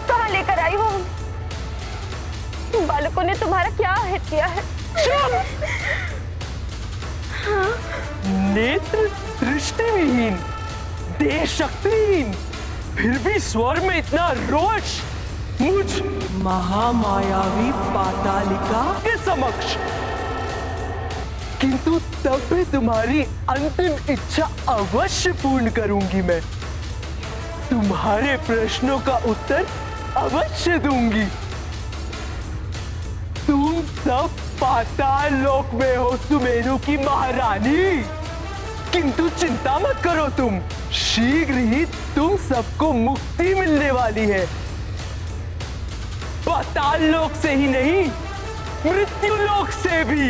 कहाँ लेकर आई हो? बालकों ने तुम्हारा क्या हित किया है? नेत्र दृष्टिविहीन, देह शक्तिहीन, फिर भी स्वर में इतना रोष मुझ महामायावी पातालिका के समक्ष। किंतु तब भी तुम्हारी अंतिम इच्छा अवश्य पूर्ण करूंगी मैं। तुम्हारे प्रश्नों का उत्तर अवश्य दूंगी। तुम सब पाताल लोक में हो सुमेरु की महारानी, किंतु चिंता मत करो तुम, शीघ्र ही तुम सबको मुक्ति मिलने वाली है। पाताल लोक से ही नहीं, मृत्यु लोक से भी।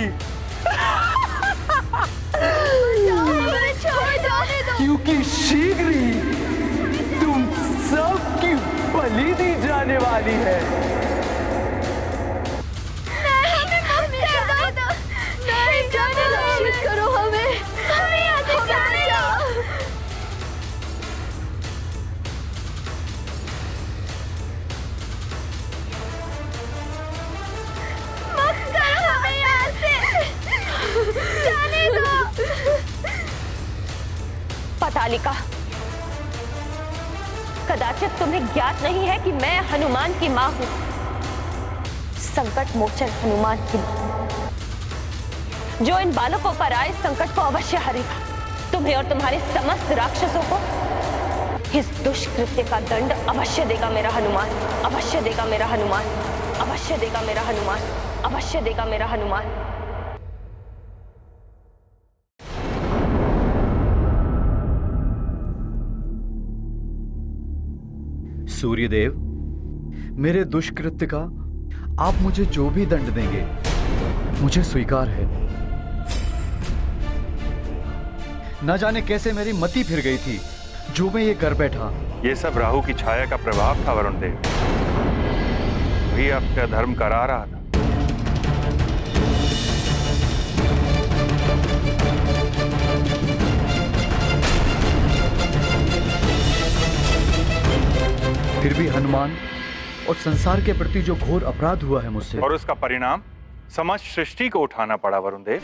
क्योंकि शीघ्र ही तुम सबकी बलि दी जाने वाली है। नहीं, जाने दो, रक्षित करो हमें, हमें यहाँ से जाने दो। मत करो हमें यहाँ से, जाने दो। पातालिका, कदाचित तुम्हें ज्ञात नहीं है कि मैं हनुमान की मां हूं, संकट मोचन हनुमान की मां, जो इन बालकों पर आए संकट को अवश्य हरेगा। तुम्हें और तुम्हारे समस्त राक्षसों को इस दुष्कृत्य का दंड अवश्य देगा मेरा हनुमान, अवश्य देगा मेरा हनुमान, अवश्य देगा मेरा हनुमान, अवश्य देगा मेरा हनुमान। सूर्यदेव, मेरे दुष्कृत्य का आप मुझे जो भी दंड देंगे मुझे स्वीकार है। न जाने कैसे मेरी मति फिर गई थी, जो मैं ये कर बैठा। ये सब राहु की छाया का प्रभाव था वरुण देव, वही आपसे अधर्म करा रहा था। फिर भी हनुमान और संसार के प्रति जो घोर अपराध हुआ है मुझसे, और उसका परिणाम समस्त सृष्टि को उठाना पड़ा वरुण देव।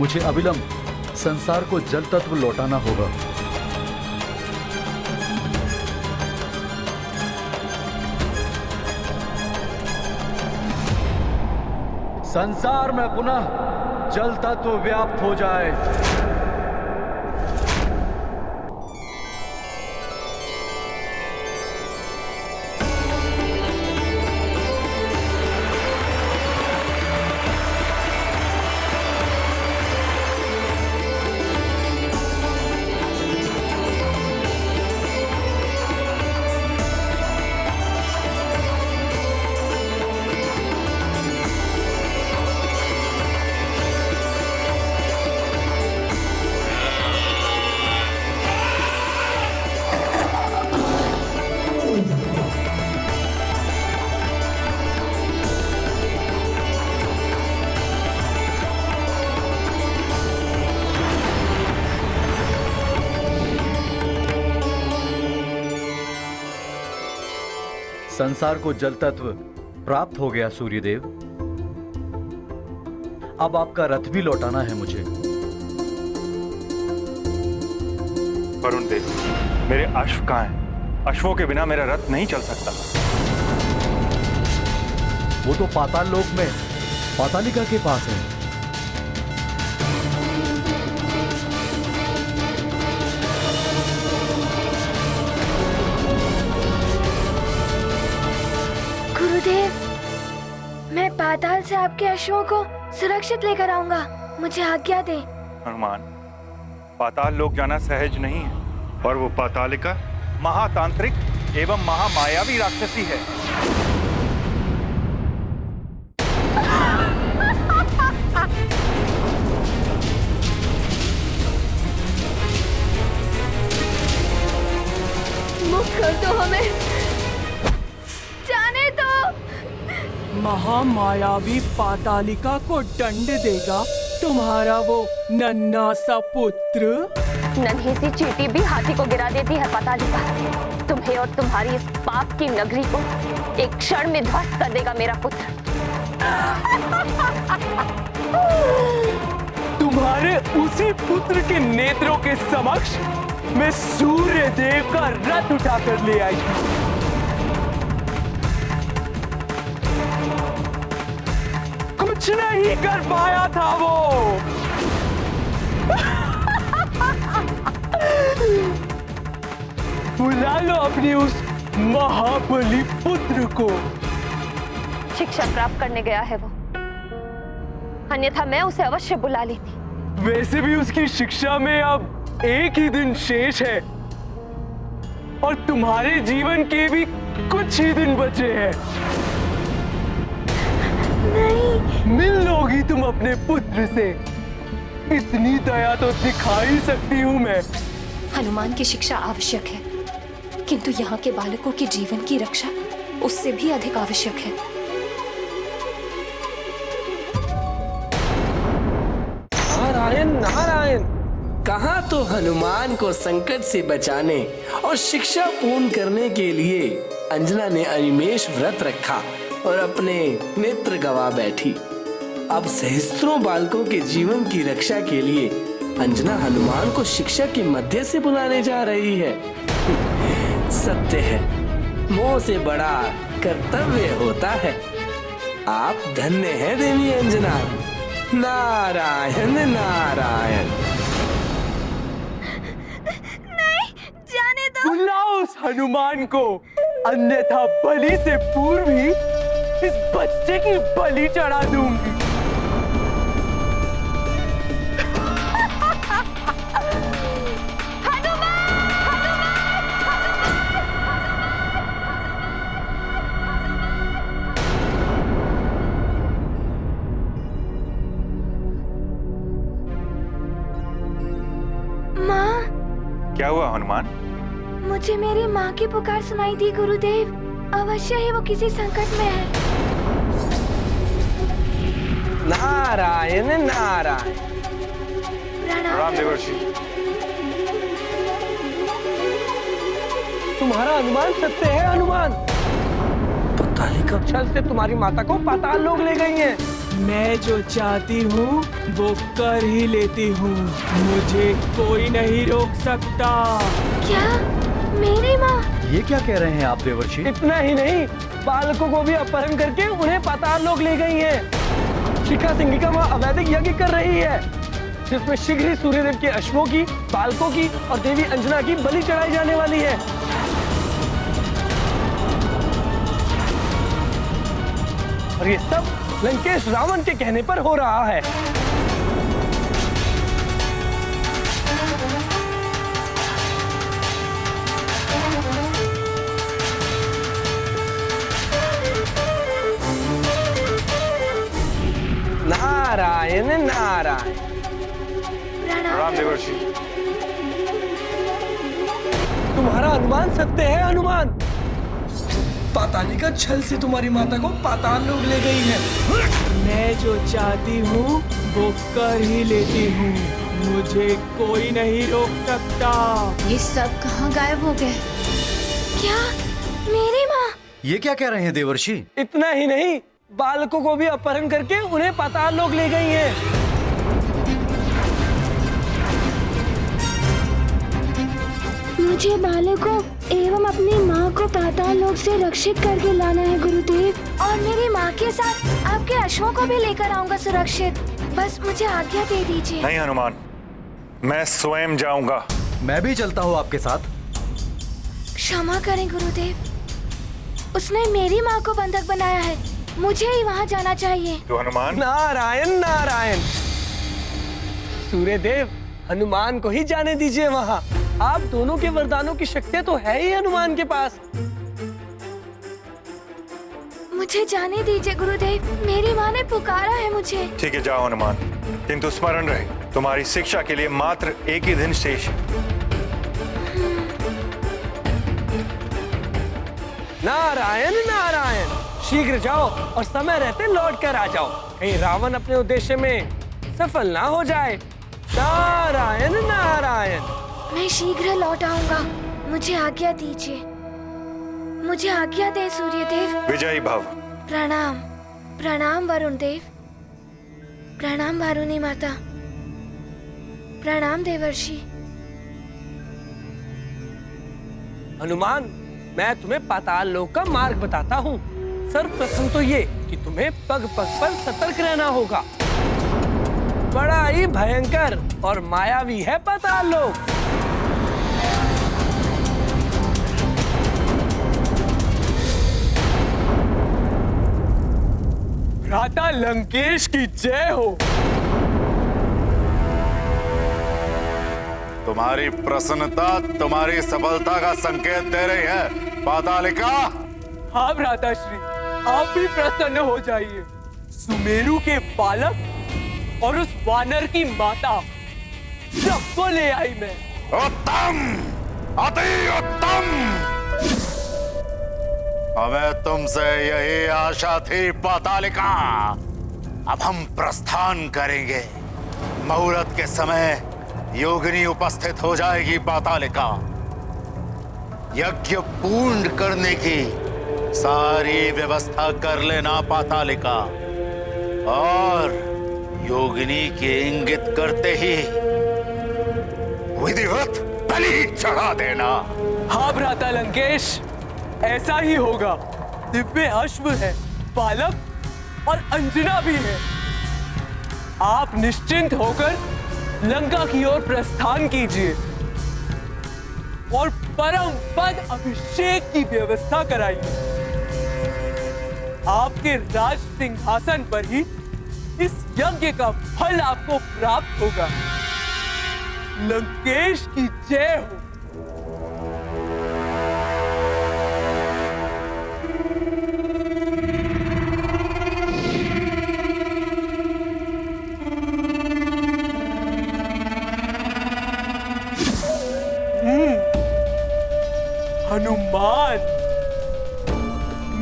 मुझे अविलंब संसार को जल तत्व लौटाना होगा। संसार में पुनः जल तत्व व्याप्त हो जाए। संसार को जल तत्व प्राप्त हो गया सूर्यदेव। अब आपका रथ भी लौटाना है मुझे। वरुण देव, मेरे अश्व कहाँ हैं? अश्वों के बिना मेरा रथ नहीं चल सकता। वो तो पाताल लोक में पातालिका के पास है। गुरुदेव, मैं पाताल से आपके अश्वों को सुरक्षित लेकर आऊंगा। मुझे आज्ञा दे। हनुमान, पाताल लोक जाना सहज नहीं है। और वो पातालिका महातांत्रिक एवं महामायावी राक्षसी है। मुक्त कर दो हमें, जाने दो। महामायावी पातालिका को दंड देगा तुम्हारा वो नन्हा सा पुत्र। नन्ही सी चींटी भी हाथी को गिरा देती है पातालिका। तुम्हें और तुम्हारी इस पाप की नगरी को एक क्षण में ध्वस्त कर देगा मेरा पुत्र। तुम्हारे उसी पुत्र के नेत्रों के समक्ष मैं सूर्य देव का रथ उठाकर ले आई हूं। कुछ नहीं कर पाया था वो। बुला लो अपनी उस महाबली पुत्र को। शिक्षा प्राप्त करने गया है वो, अन्यथा मैं उसे अवश्य बुला लेती। वैसे भी उसकी शिक्षा में अब एक ही दिन शेष है और तुम्हारे जीवन के भी कुछ ही दिन बचे हैं। नहीं। मिल लोगी तुम अपने पुत्र से। इतनी दया तो दिखा ही सकती हूँ मैं। हनुमान की शिक्षा आवश्यक है, किंतु यहाँ के बालकों के जीवन की रक्षा उससे भी अधिक आवश्यक है। नारायण नारायण। कहाँ तो हनुमान को संकट से बचाने और शिक्षा पूर्ण करने के लिए अंजना ने अनिमेष व्रत रखा और अपने नेत्र गवा बैठी। अब सहस्त्रों बालकों के जीवन की रक्षा के लिए अंजना हनुमान को शिक्षा के मध्य से बुलाने जा रही है। सत्य है, मोह से बड़ा कर्तव्य होता है। आप धन्य हैं देवी अंजना। नारायण नारायण। नहीं, जाने दो। बुलाओ उस हनुमान को, अन्यथा बलि से पूर्व ही इस बच्चे की बलि चढ़ा दूंगी। क्या हुआ हनुमान? मुझे मेरी माँ की पुकार सुनाई दी गुरुदेव। अवश्य ही वो किसी संकट में है। नारायण नारायण। प्रणाम देवर्षि। तुम्हारा अनुमान सत्य है हनुमान। पातालिका छल से तुम्हारी माता को पाताल लोक ले गई हैं। मैं जो चाहती हूँ वो कर ही लेती हूँ। मुझे कोई नहीं रोक सकता। क्या? मेरी माँ? ये क्या कह रहे हैं आप देवर्षि? इतना ही नहीं, बालकों को भी अपहरण करके उन्हें पाताल लोक ले गई है। शिखा सिंगिका वहाँ अवैधिक यज्ञ कर रही है, जिसमें शीघ्र ही सूर्यदेव के अश्वों की, बालकों की और देवी अंजना की बलि चढ़ाई जाने वाली है। और ये सब लंकेश रावण के कहने पर हो रहा है। नारायण नारायण। प्रणाम देवर्षि। तुम्हारा अनुमान सत्य है हनुमान। पातालिका छल से तुम्हारी माता को पाताल लोक ले गई है। मैं जो चाहती हूँ वो कर ही लेती हूँ। मुझे कोई नहीं रोक सकता। ये सब कहाँ गायब हो गए? क्या? मेरी माँ? ये क्या कह रहे हैं देवर्षि? इतना ही नहीं, बालकों को भी अपहरण करके उन्हें पाताल लोक ले गई हैं। मुझे बालकों एवं अपनी माँ को पाताल लोक से रक्षित करके लाना है गुरुदेव, और मेरी माँ के साथ आपके अश्वों को भी लेकर आऊंगा सुरक्षित। बस मुझे आज्ञा दे दीजिए। नहीं हनुमान, मैं स्वयं जाऊंगा। मैं भी चलता हूँ आपके साथ। क्षमा करें गुरुदेव, उसने मेरी माँ को बंधक बनाया है, मुझे ही वहाँ जाना चाहिए। तो हनुमान? नारायण नारायण। सूर्यदेव, हनुमान को ही जाने दीजिए वहाँ। आप दोनों के वरदानों की शक्ति तो है ही हनुमान के पास। मुझे जाने दीजिए गुरुदेव, मेरी माँ ने पुकारा है मुझे। ठीक है, जाओ हनुमान, किंतु स्मरण रहे तुम्हारी शिक्षा के लिए मात्र एक ही दिन शेष है। नारायण नारायण। शीघ्र जाओ और समय रहते लौट कर आ जाओ, कहीं रावण अपने उद्देश्य में सफल ना हो जाए। नारायण नारायण। मैं शीघ्र लौट आऊंगा, मुझे आज्ञा दीजिए। मुझे आज्ञा दे सूर्यदेव। विजयी भव। प्रणाम। प्रणाम वरुण देव। प्रणाम वारुणी माता। प्रणाम देवर्षि। हनुमान, मैं तुम्हें पाताल लोक का मार्ग बताता हूँ। सर्वप्रथम तो ये कि तुम्हें पग पग पर सतर्क रहना होगा। बड़ा ही भयंकर और मायावी है पाताल लोक। भ्राता लंकेश की जय हो। तुम्हारी प्रसन्नता तुम्हारी सफलता का संकेत दे रही है पातालिका। हाँ भ्राता श्री, आप भी प्रसन्न हो जाइए। सुमेरु के बालक और उस वानर की माता सबको ले आई मैं। उत्तम, अति उत्तम। हमें तुमसे यही आशा थी पातालिका। अब हम प्रस्थान करेंगे। मुहूर्त के समय योगिनी उपस्थित हो जाएगी पातालिका। यज्ञ पूर्ण करने की सारी व्यवस्था कर लेना पातालिका, और योगिनी के इंगित करते ही विधिवत बलि चढ़ा देना। हाँ भ्राता लंकेश, ऐसा ही होगा। दिव्य अश्व है, बालक और अंजना भी है। आप निश्चिंत होकर लंका की ओर प्रस्थान कीजिए और परम पद अभिषेक की व्यवस्था कराइए। आपके राज सिंहासन पर ही इस यज्ञ का फल आपको प्राप्त होगा। लंकेश की जय हो। हनुमान,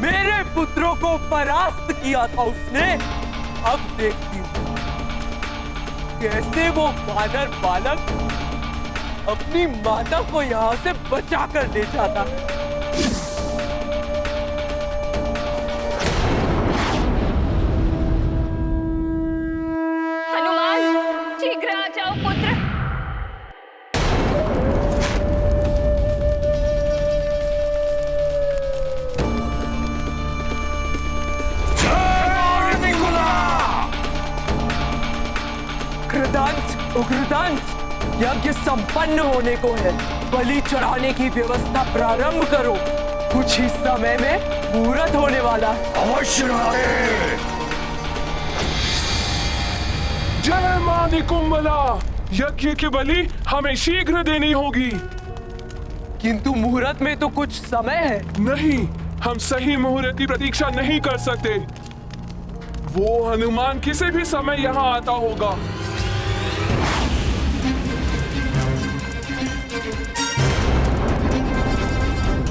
मेरे पुत्रों को परास्त किया था उसने। अब देखती हूँ कैसे वो वानर बालक अपनी माता को यहाँ से बचा कर ले जाता। उग्रदंत, उग्रदंत, यज्ञ संपन्न होने को है। बलि चढ़ाने की व्यवस्था प्रारंभ करो। कुछ ही समय में मुहूर्त होने वाला है। अवश्य राधे। जय मां निकुंभला। यज्ञ की बलि हमें शीघ्र देनी होगी। किंतु मुहूर्त में तो कुछ समय है। नहीं, हम सही मुहूर्त की प्रतीक्षा नहीं कर सकते। वो हनुमान किसी भी समय यहाँ आता होगा।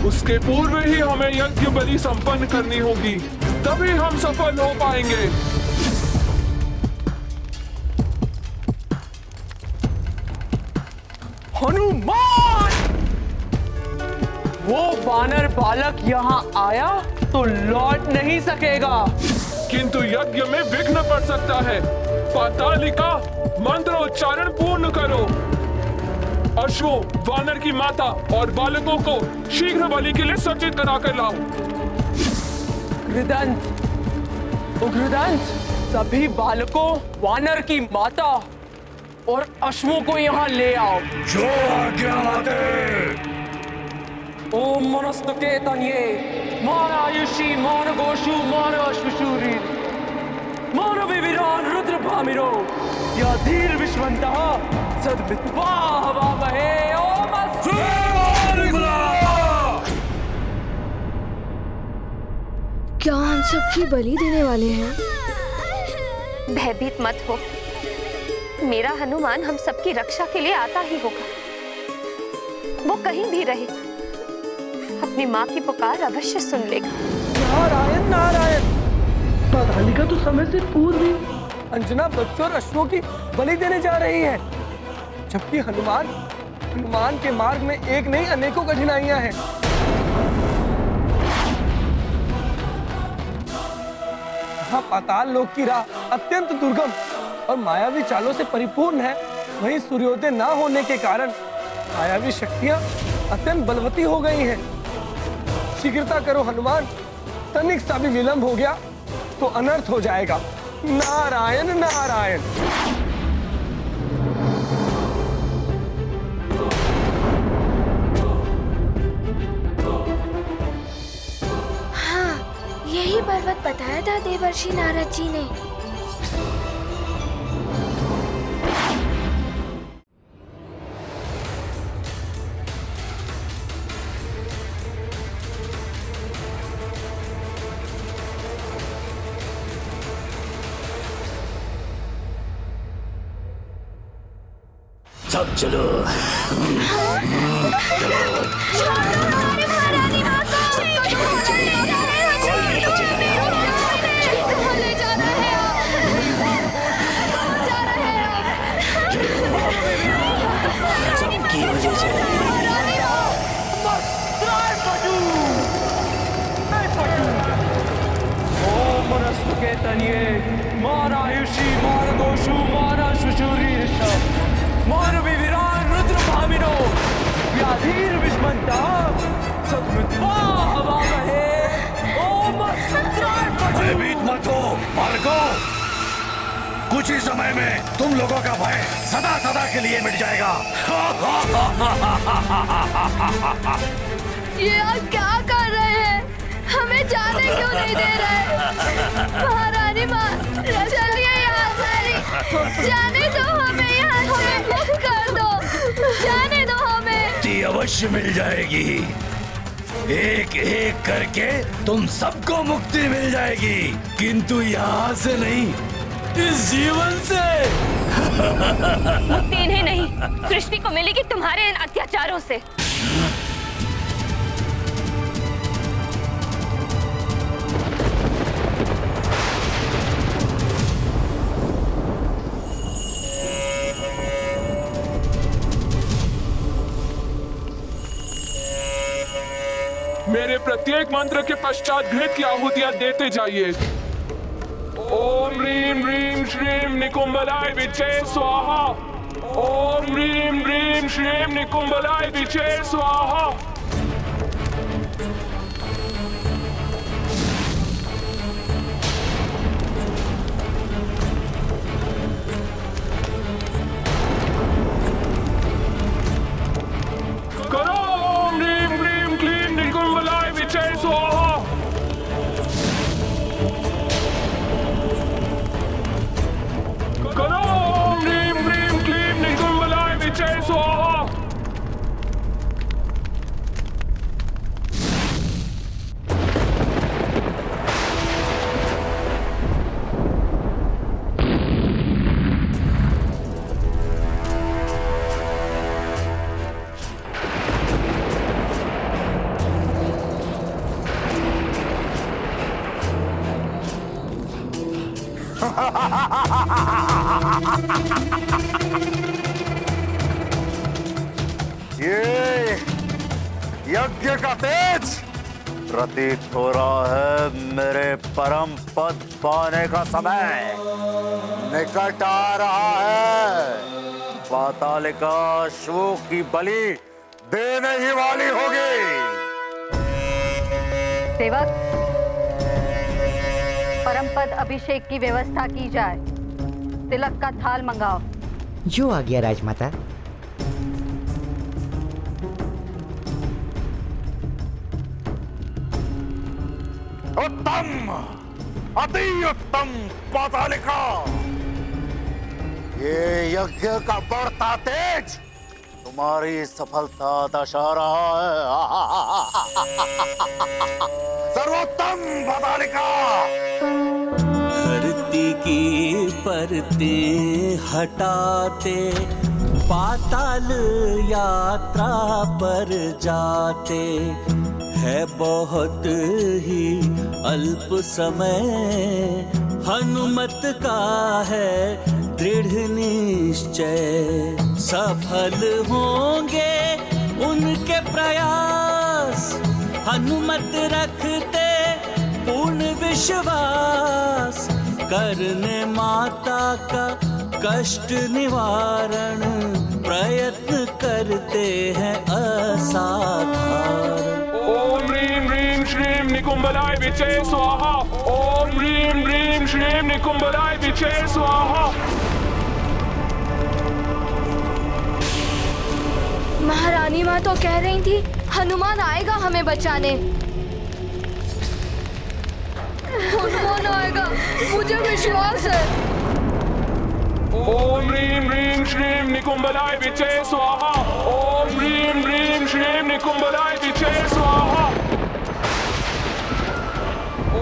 उसके पूर्व ही हमें यज्ञ बलि संपन्न करनी होगी, तभी हम सफल हो पाएंगे। हनुमान! वो वानर बालक यहाँ आया तो लौट नहीं सकेगा। किंतु यज्ञ में विघ्न पड़ सकता है। पातालिका, मंत्रोच्चारण पूर्ण करो। अश्वों, वानर की माता और बालकों को शीघ्र बलि के लिए सज्जित कराकर लाओ। उग्रदंत, उग्रदंत, सभी बालकों, वानर की माता और अश्वों को यहाँ ले आओ। जो आज्ञा माते। ओम मनस्तुते तन्ये, मान आयुषी, मान गोषु, मान अश्वशूरी, मान विविरान रुद्र भामिरो, या धीर विश्वंतः सद्वित्वा हवामहे। ओम अस्तु। क्या हम सबकी बलि देने वाले हैं? भयभीत मत हो, मेरा हनुमान हम सबकी रक्षा के लिए आता ही होगा। वो कहीं भी रहे, अपनी माँ की पुकार अवश्य सुन लेगा। नारायण नारायण। पातालिका तो समय से पूर्व ही अंजना बच्चों और अश्वों की बलि देने जा रही है, जबकि हनुमान के मार्ग में एक नहीं अनेकों कठिनाइयां हैं। यहाँ पाताल लोक की राह अत्यंत दुर्गम और मायावी चालों से परिपूर्ण है। वहीं सूर्योदय न होने के कारण मायावी शक्तियां अत्यंत बलवती हो गई हैं। शीघ्रता करो हनुमान, तनिक सा भी विलंब हो गया तो अनर्थ हो जाएगा। नारायण नारायण। हाँ, यही पर्वत बताया था देवर्षि नारद जी ने। सब चलो। सबकी वजह से ओम मनस्तुते तन्ये, मान आयुषी, मान गोषु, मान अश्वशूरी, मान विविरान रुद्र भामिनो, व्याधीर विष्मन्तः सद्वित्वा हवामहे। ओम भयभीत मत हो बालकों, कुछ ही समय में तुम लोगों का भय सदा सदा के लिए मिट जाएगा। ये आप क्या कर रहे हैं? हमें जाने क्यों नहीं दे रहे? महारानी माँ, चलिए यहाँ से, जाने दो हमें यहाँ से, मुक्त कर दो, जाने दो हमें। मुक्ति अवश्य मिल जाएगी, एक एक करके तुम सबको मुक्ति मिल जाएगी, किंतु यहाँ से नहीं, इस जीवन से। मुक्ति इन्हें नहीं, सृष्टि को मिलेगी तुम्हारे इन अत्याचारों से। मेरे प्रत्येक मंत्र के पश्चात घृत की आहुतियां देते जाइए। ओम ह्रीम ह्रीम श्रीम निकुंभलाय विचे स्वाहा। ओम ह्रीम ह्रीम श्रीम निकुंभलाय विचे स्वाहा। ये यज्ञ का तेज प्रतीत हो रहा है मेरे परम पद पाने का समय निकट आ रहा है। पातालिका अश्वों की बलि देने ही वाली होगी। सेवक, परम पद अभिषेक की व्यवस्था की जाए। तिलक का थाल मंगाओ। जो आ गया राजमाता। उत्तम, अति उत्तम पातालिका। ये यज्ञ का बढ़ता तेज तुम्हारी सफलता दर्शा रहा है। सर्वोत्तम पातालिका। धरती की परतें हटाते पाताल यात्रा पर जाते है बहुत ही अल्प समय। हनुमत का है दृढ़ निश्चय सफल होंगे उनके प्रयास। हनुमत रखते पूर्ण विश्वास करने माता का कष्ट निवारण प्रयत्न करते हैं असाधारण। ओम ह्रीं ह्रीं श्रीं निकुंभलाय विचे स्वाहा। ओम ह्रीं ह्रीं श्रीं निकुंभलाय विचे स्वाहा। महारानी माँ तो कह रही थी हनुमान आएगा हमें बचाने। हनुमान आएगा, मुझे विश्वास है। ओम ह्रीं ह्रीं श्रीं निकुंभलाय विचे स्वाहा। ओम ह्रीं ह्रीं श्रीं निकुंभलाय विचे स्वाहा।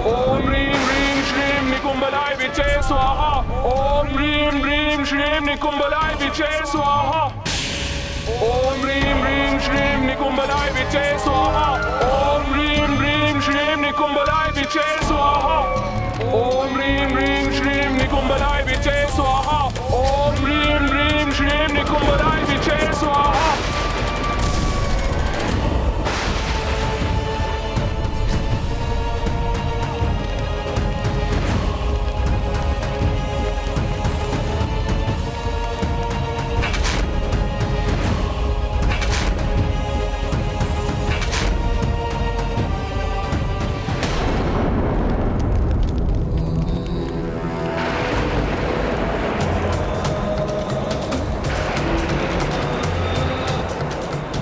ओम ह्रीं ह्रीं श्रीं निकुंभलाय विचे स्वाहा। ओम ह्रीं ह्रीं श्रीं निकुंभलाय विचे स्वाहा। ओम ह्रीं ह्रीं श्रीं निकुंभलाय विचे स्वाहा। ओम ह्रीं ह्रीं श्रीं निकुंभलाय विचे स्वाहा। ओम ह्रीं ह्रीं श्रीं निकुंभलाय विचे स्वाहा। ओम ह्रीं ह्रीं श्रीं निकुंभलाय विचे स्वाहा।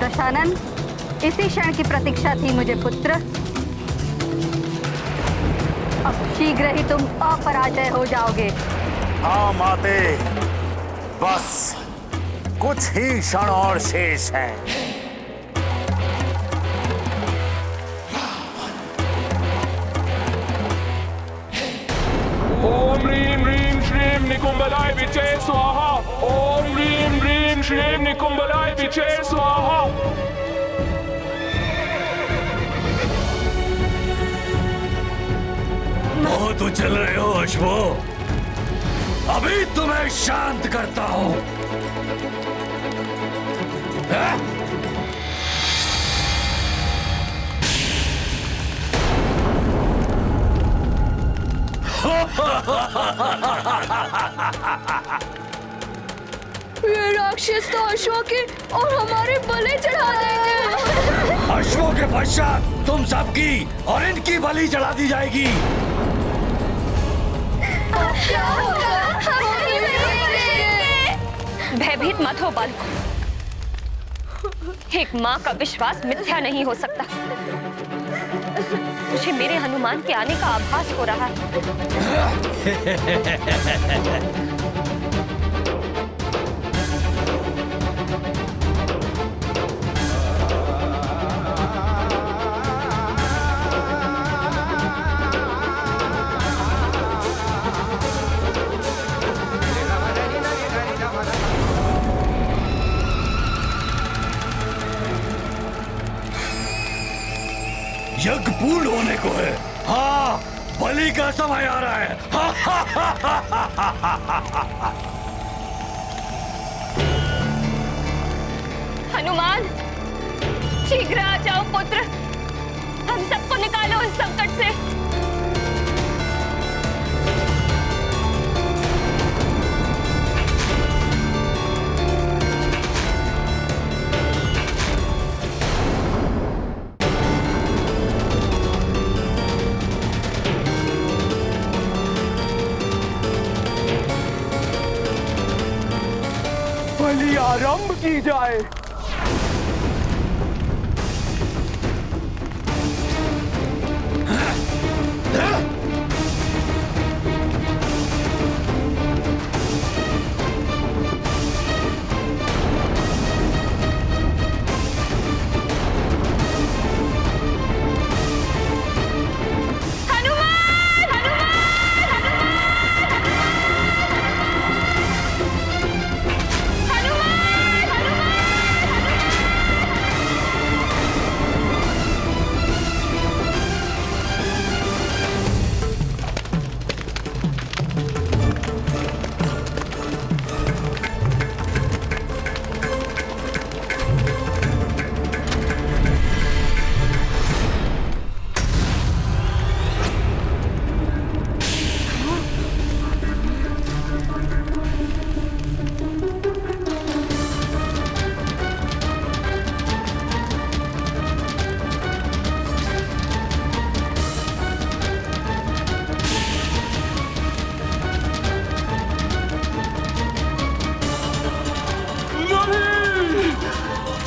दशानन, इसी क्षण की प्रतीक्षा थी मुझे पुत्र। अब शीघ्र ही तुम अपराजय हो जाओगे। हाँ माते, बस कुछ ही क्षण और शेष है। ओम ह्रीं ह्रीं श्रीं निकुंभलाय विचे स्वाहा। ओम ह्रीं ह्रीं श्रीं निकुंभलाय विचे स्वाहा। बहुत उछल रहे हो अश्वो, अभी तुम्हें शांत करता हूं। ये राक्षस तो अश्वों के और हमारे बलि चढ़ा देंगे। अश्वों के पश्चात तुम सबकी और इनकी बलि चढ़ा दी जाएगी। क्या होगा? भयभीत मत हो बालक। एक माँ का विश्वास मिथ्या नहीं हो सकता। मुझे मेरे हनुमान के आने का आभास हो रहा है। यज्ञ पूर्ण होने को है। हाँ, बलि का समय आ रहा है। हनुमान, शीघ्र आ जाओ पुत्र, हम सबको निकालो इस संकट से। बलि आरंभ की जाए।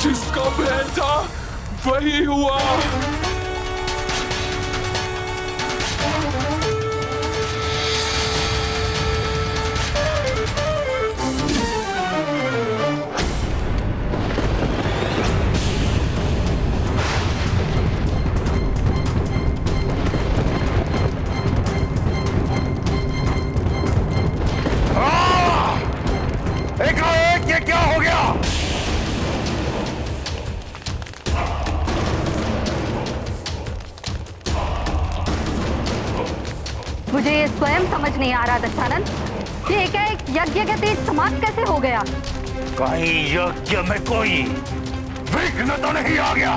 जिसका भय था वही हुआ। एकाएक ये क्या हो गया? मुझे ये स्वयं समझ नहीं आ रहा दशानन, ये एकाएक यज्ञ का तेज समाप्त कैसे हो गया? कहीं यज्ञ में कोई विघ्न तो नहीं आ गया?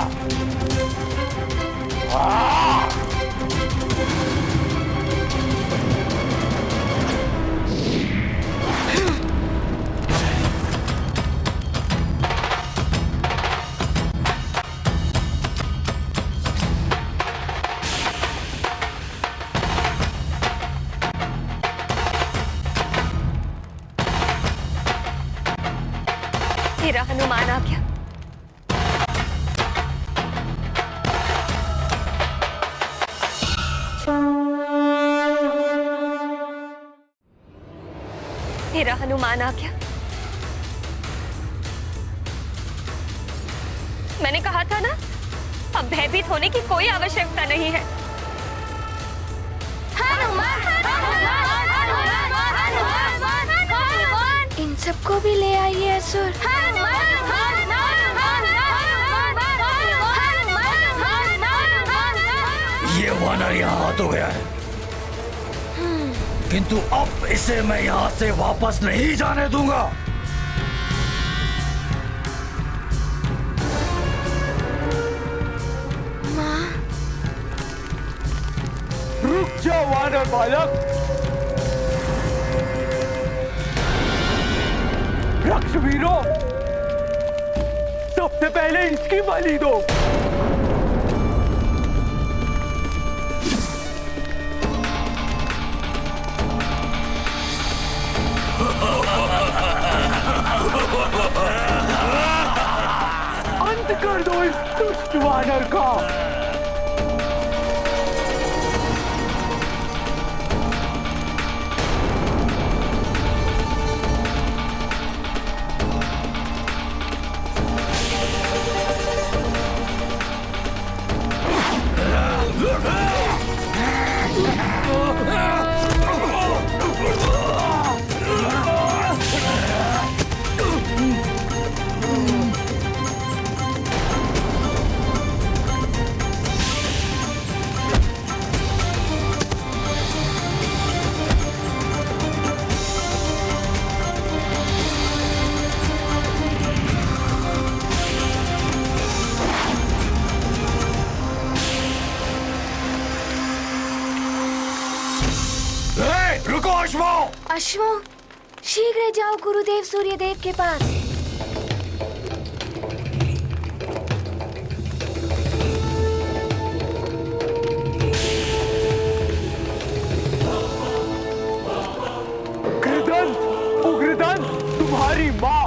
तेरा हनुमान आ गया। तेरा हनुमान आ गया। मैंने कहा था ना, अब भयभीत होने की कोई आवश्यकता नहीं है। इन सबको भी ले आइए असुर। ये वानर यहाँ तो गया है, किंतु अब इसे मैं यहाँ से वापस नहीं जाने दूंगा। माँ, रुक जाओ वानर बालक। रक्षवीरों, सबसे पहले इसकी बलि दो। अंत कर दो इस दुष्ट वानर का। अश्वो, शीघ्र जाओ गुरुदेव सूर्यदेव के पास। उग्रदन, उग्रदन, तुम्हारी माँ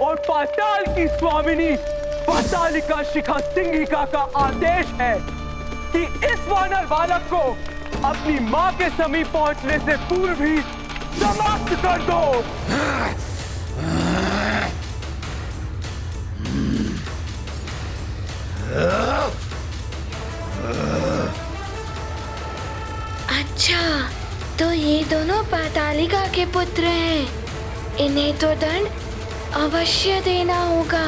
और पाताल की स्वामिनी पातालिका शिखा सिंहिका का आदेश है कि इस वानर बालक को अपनी माँ के समीप पहुंचने से पूर्व ही समाप्त कर दो। अच्छा, तो ये दोनों पातालिका के पुत्र हैं। इन्हें तो दंड अवश्य देना होगा।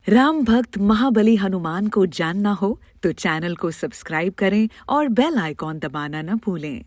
राम भक्त महाबली हनुमान को जानना हो तो चैनल को सब्सक्राइब करें और बेल आइकॉन दबाना न भूलें।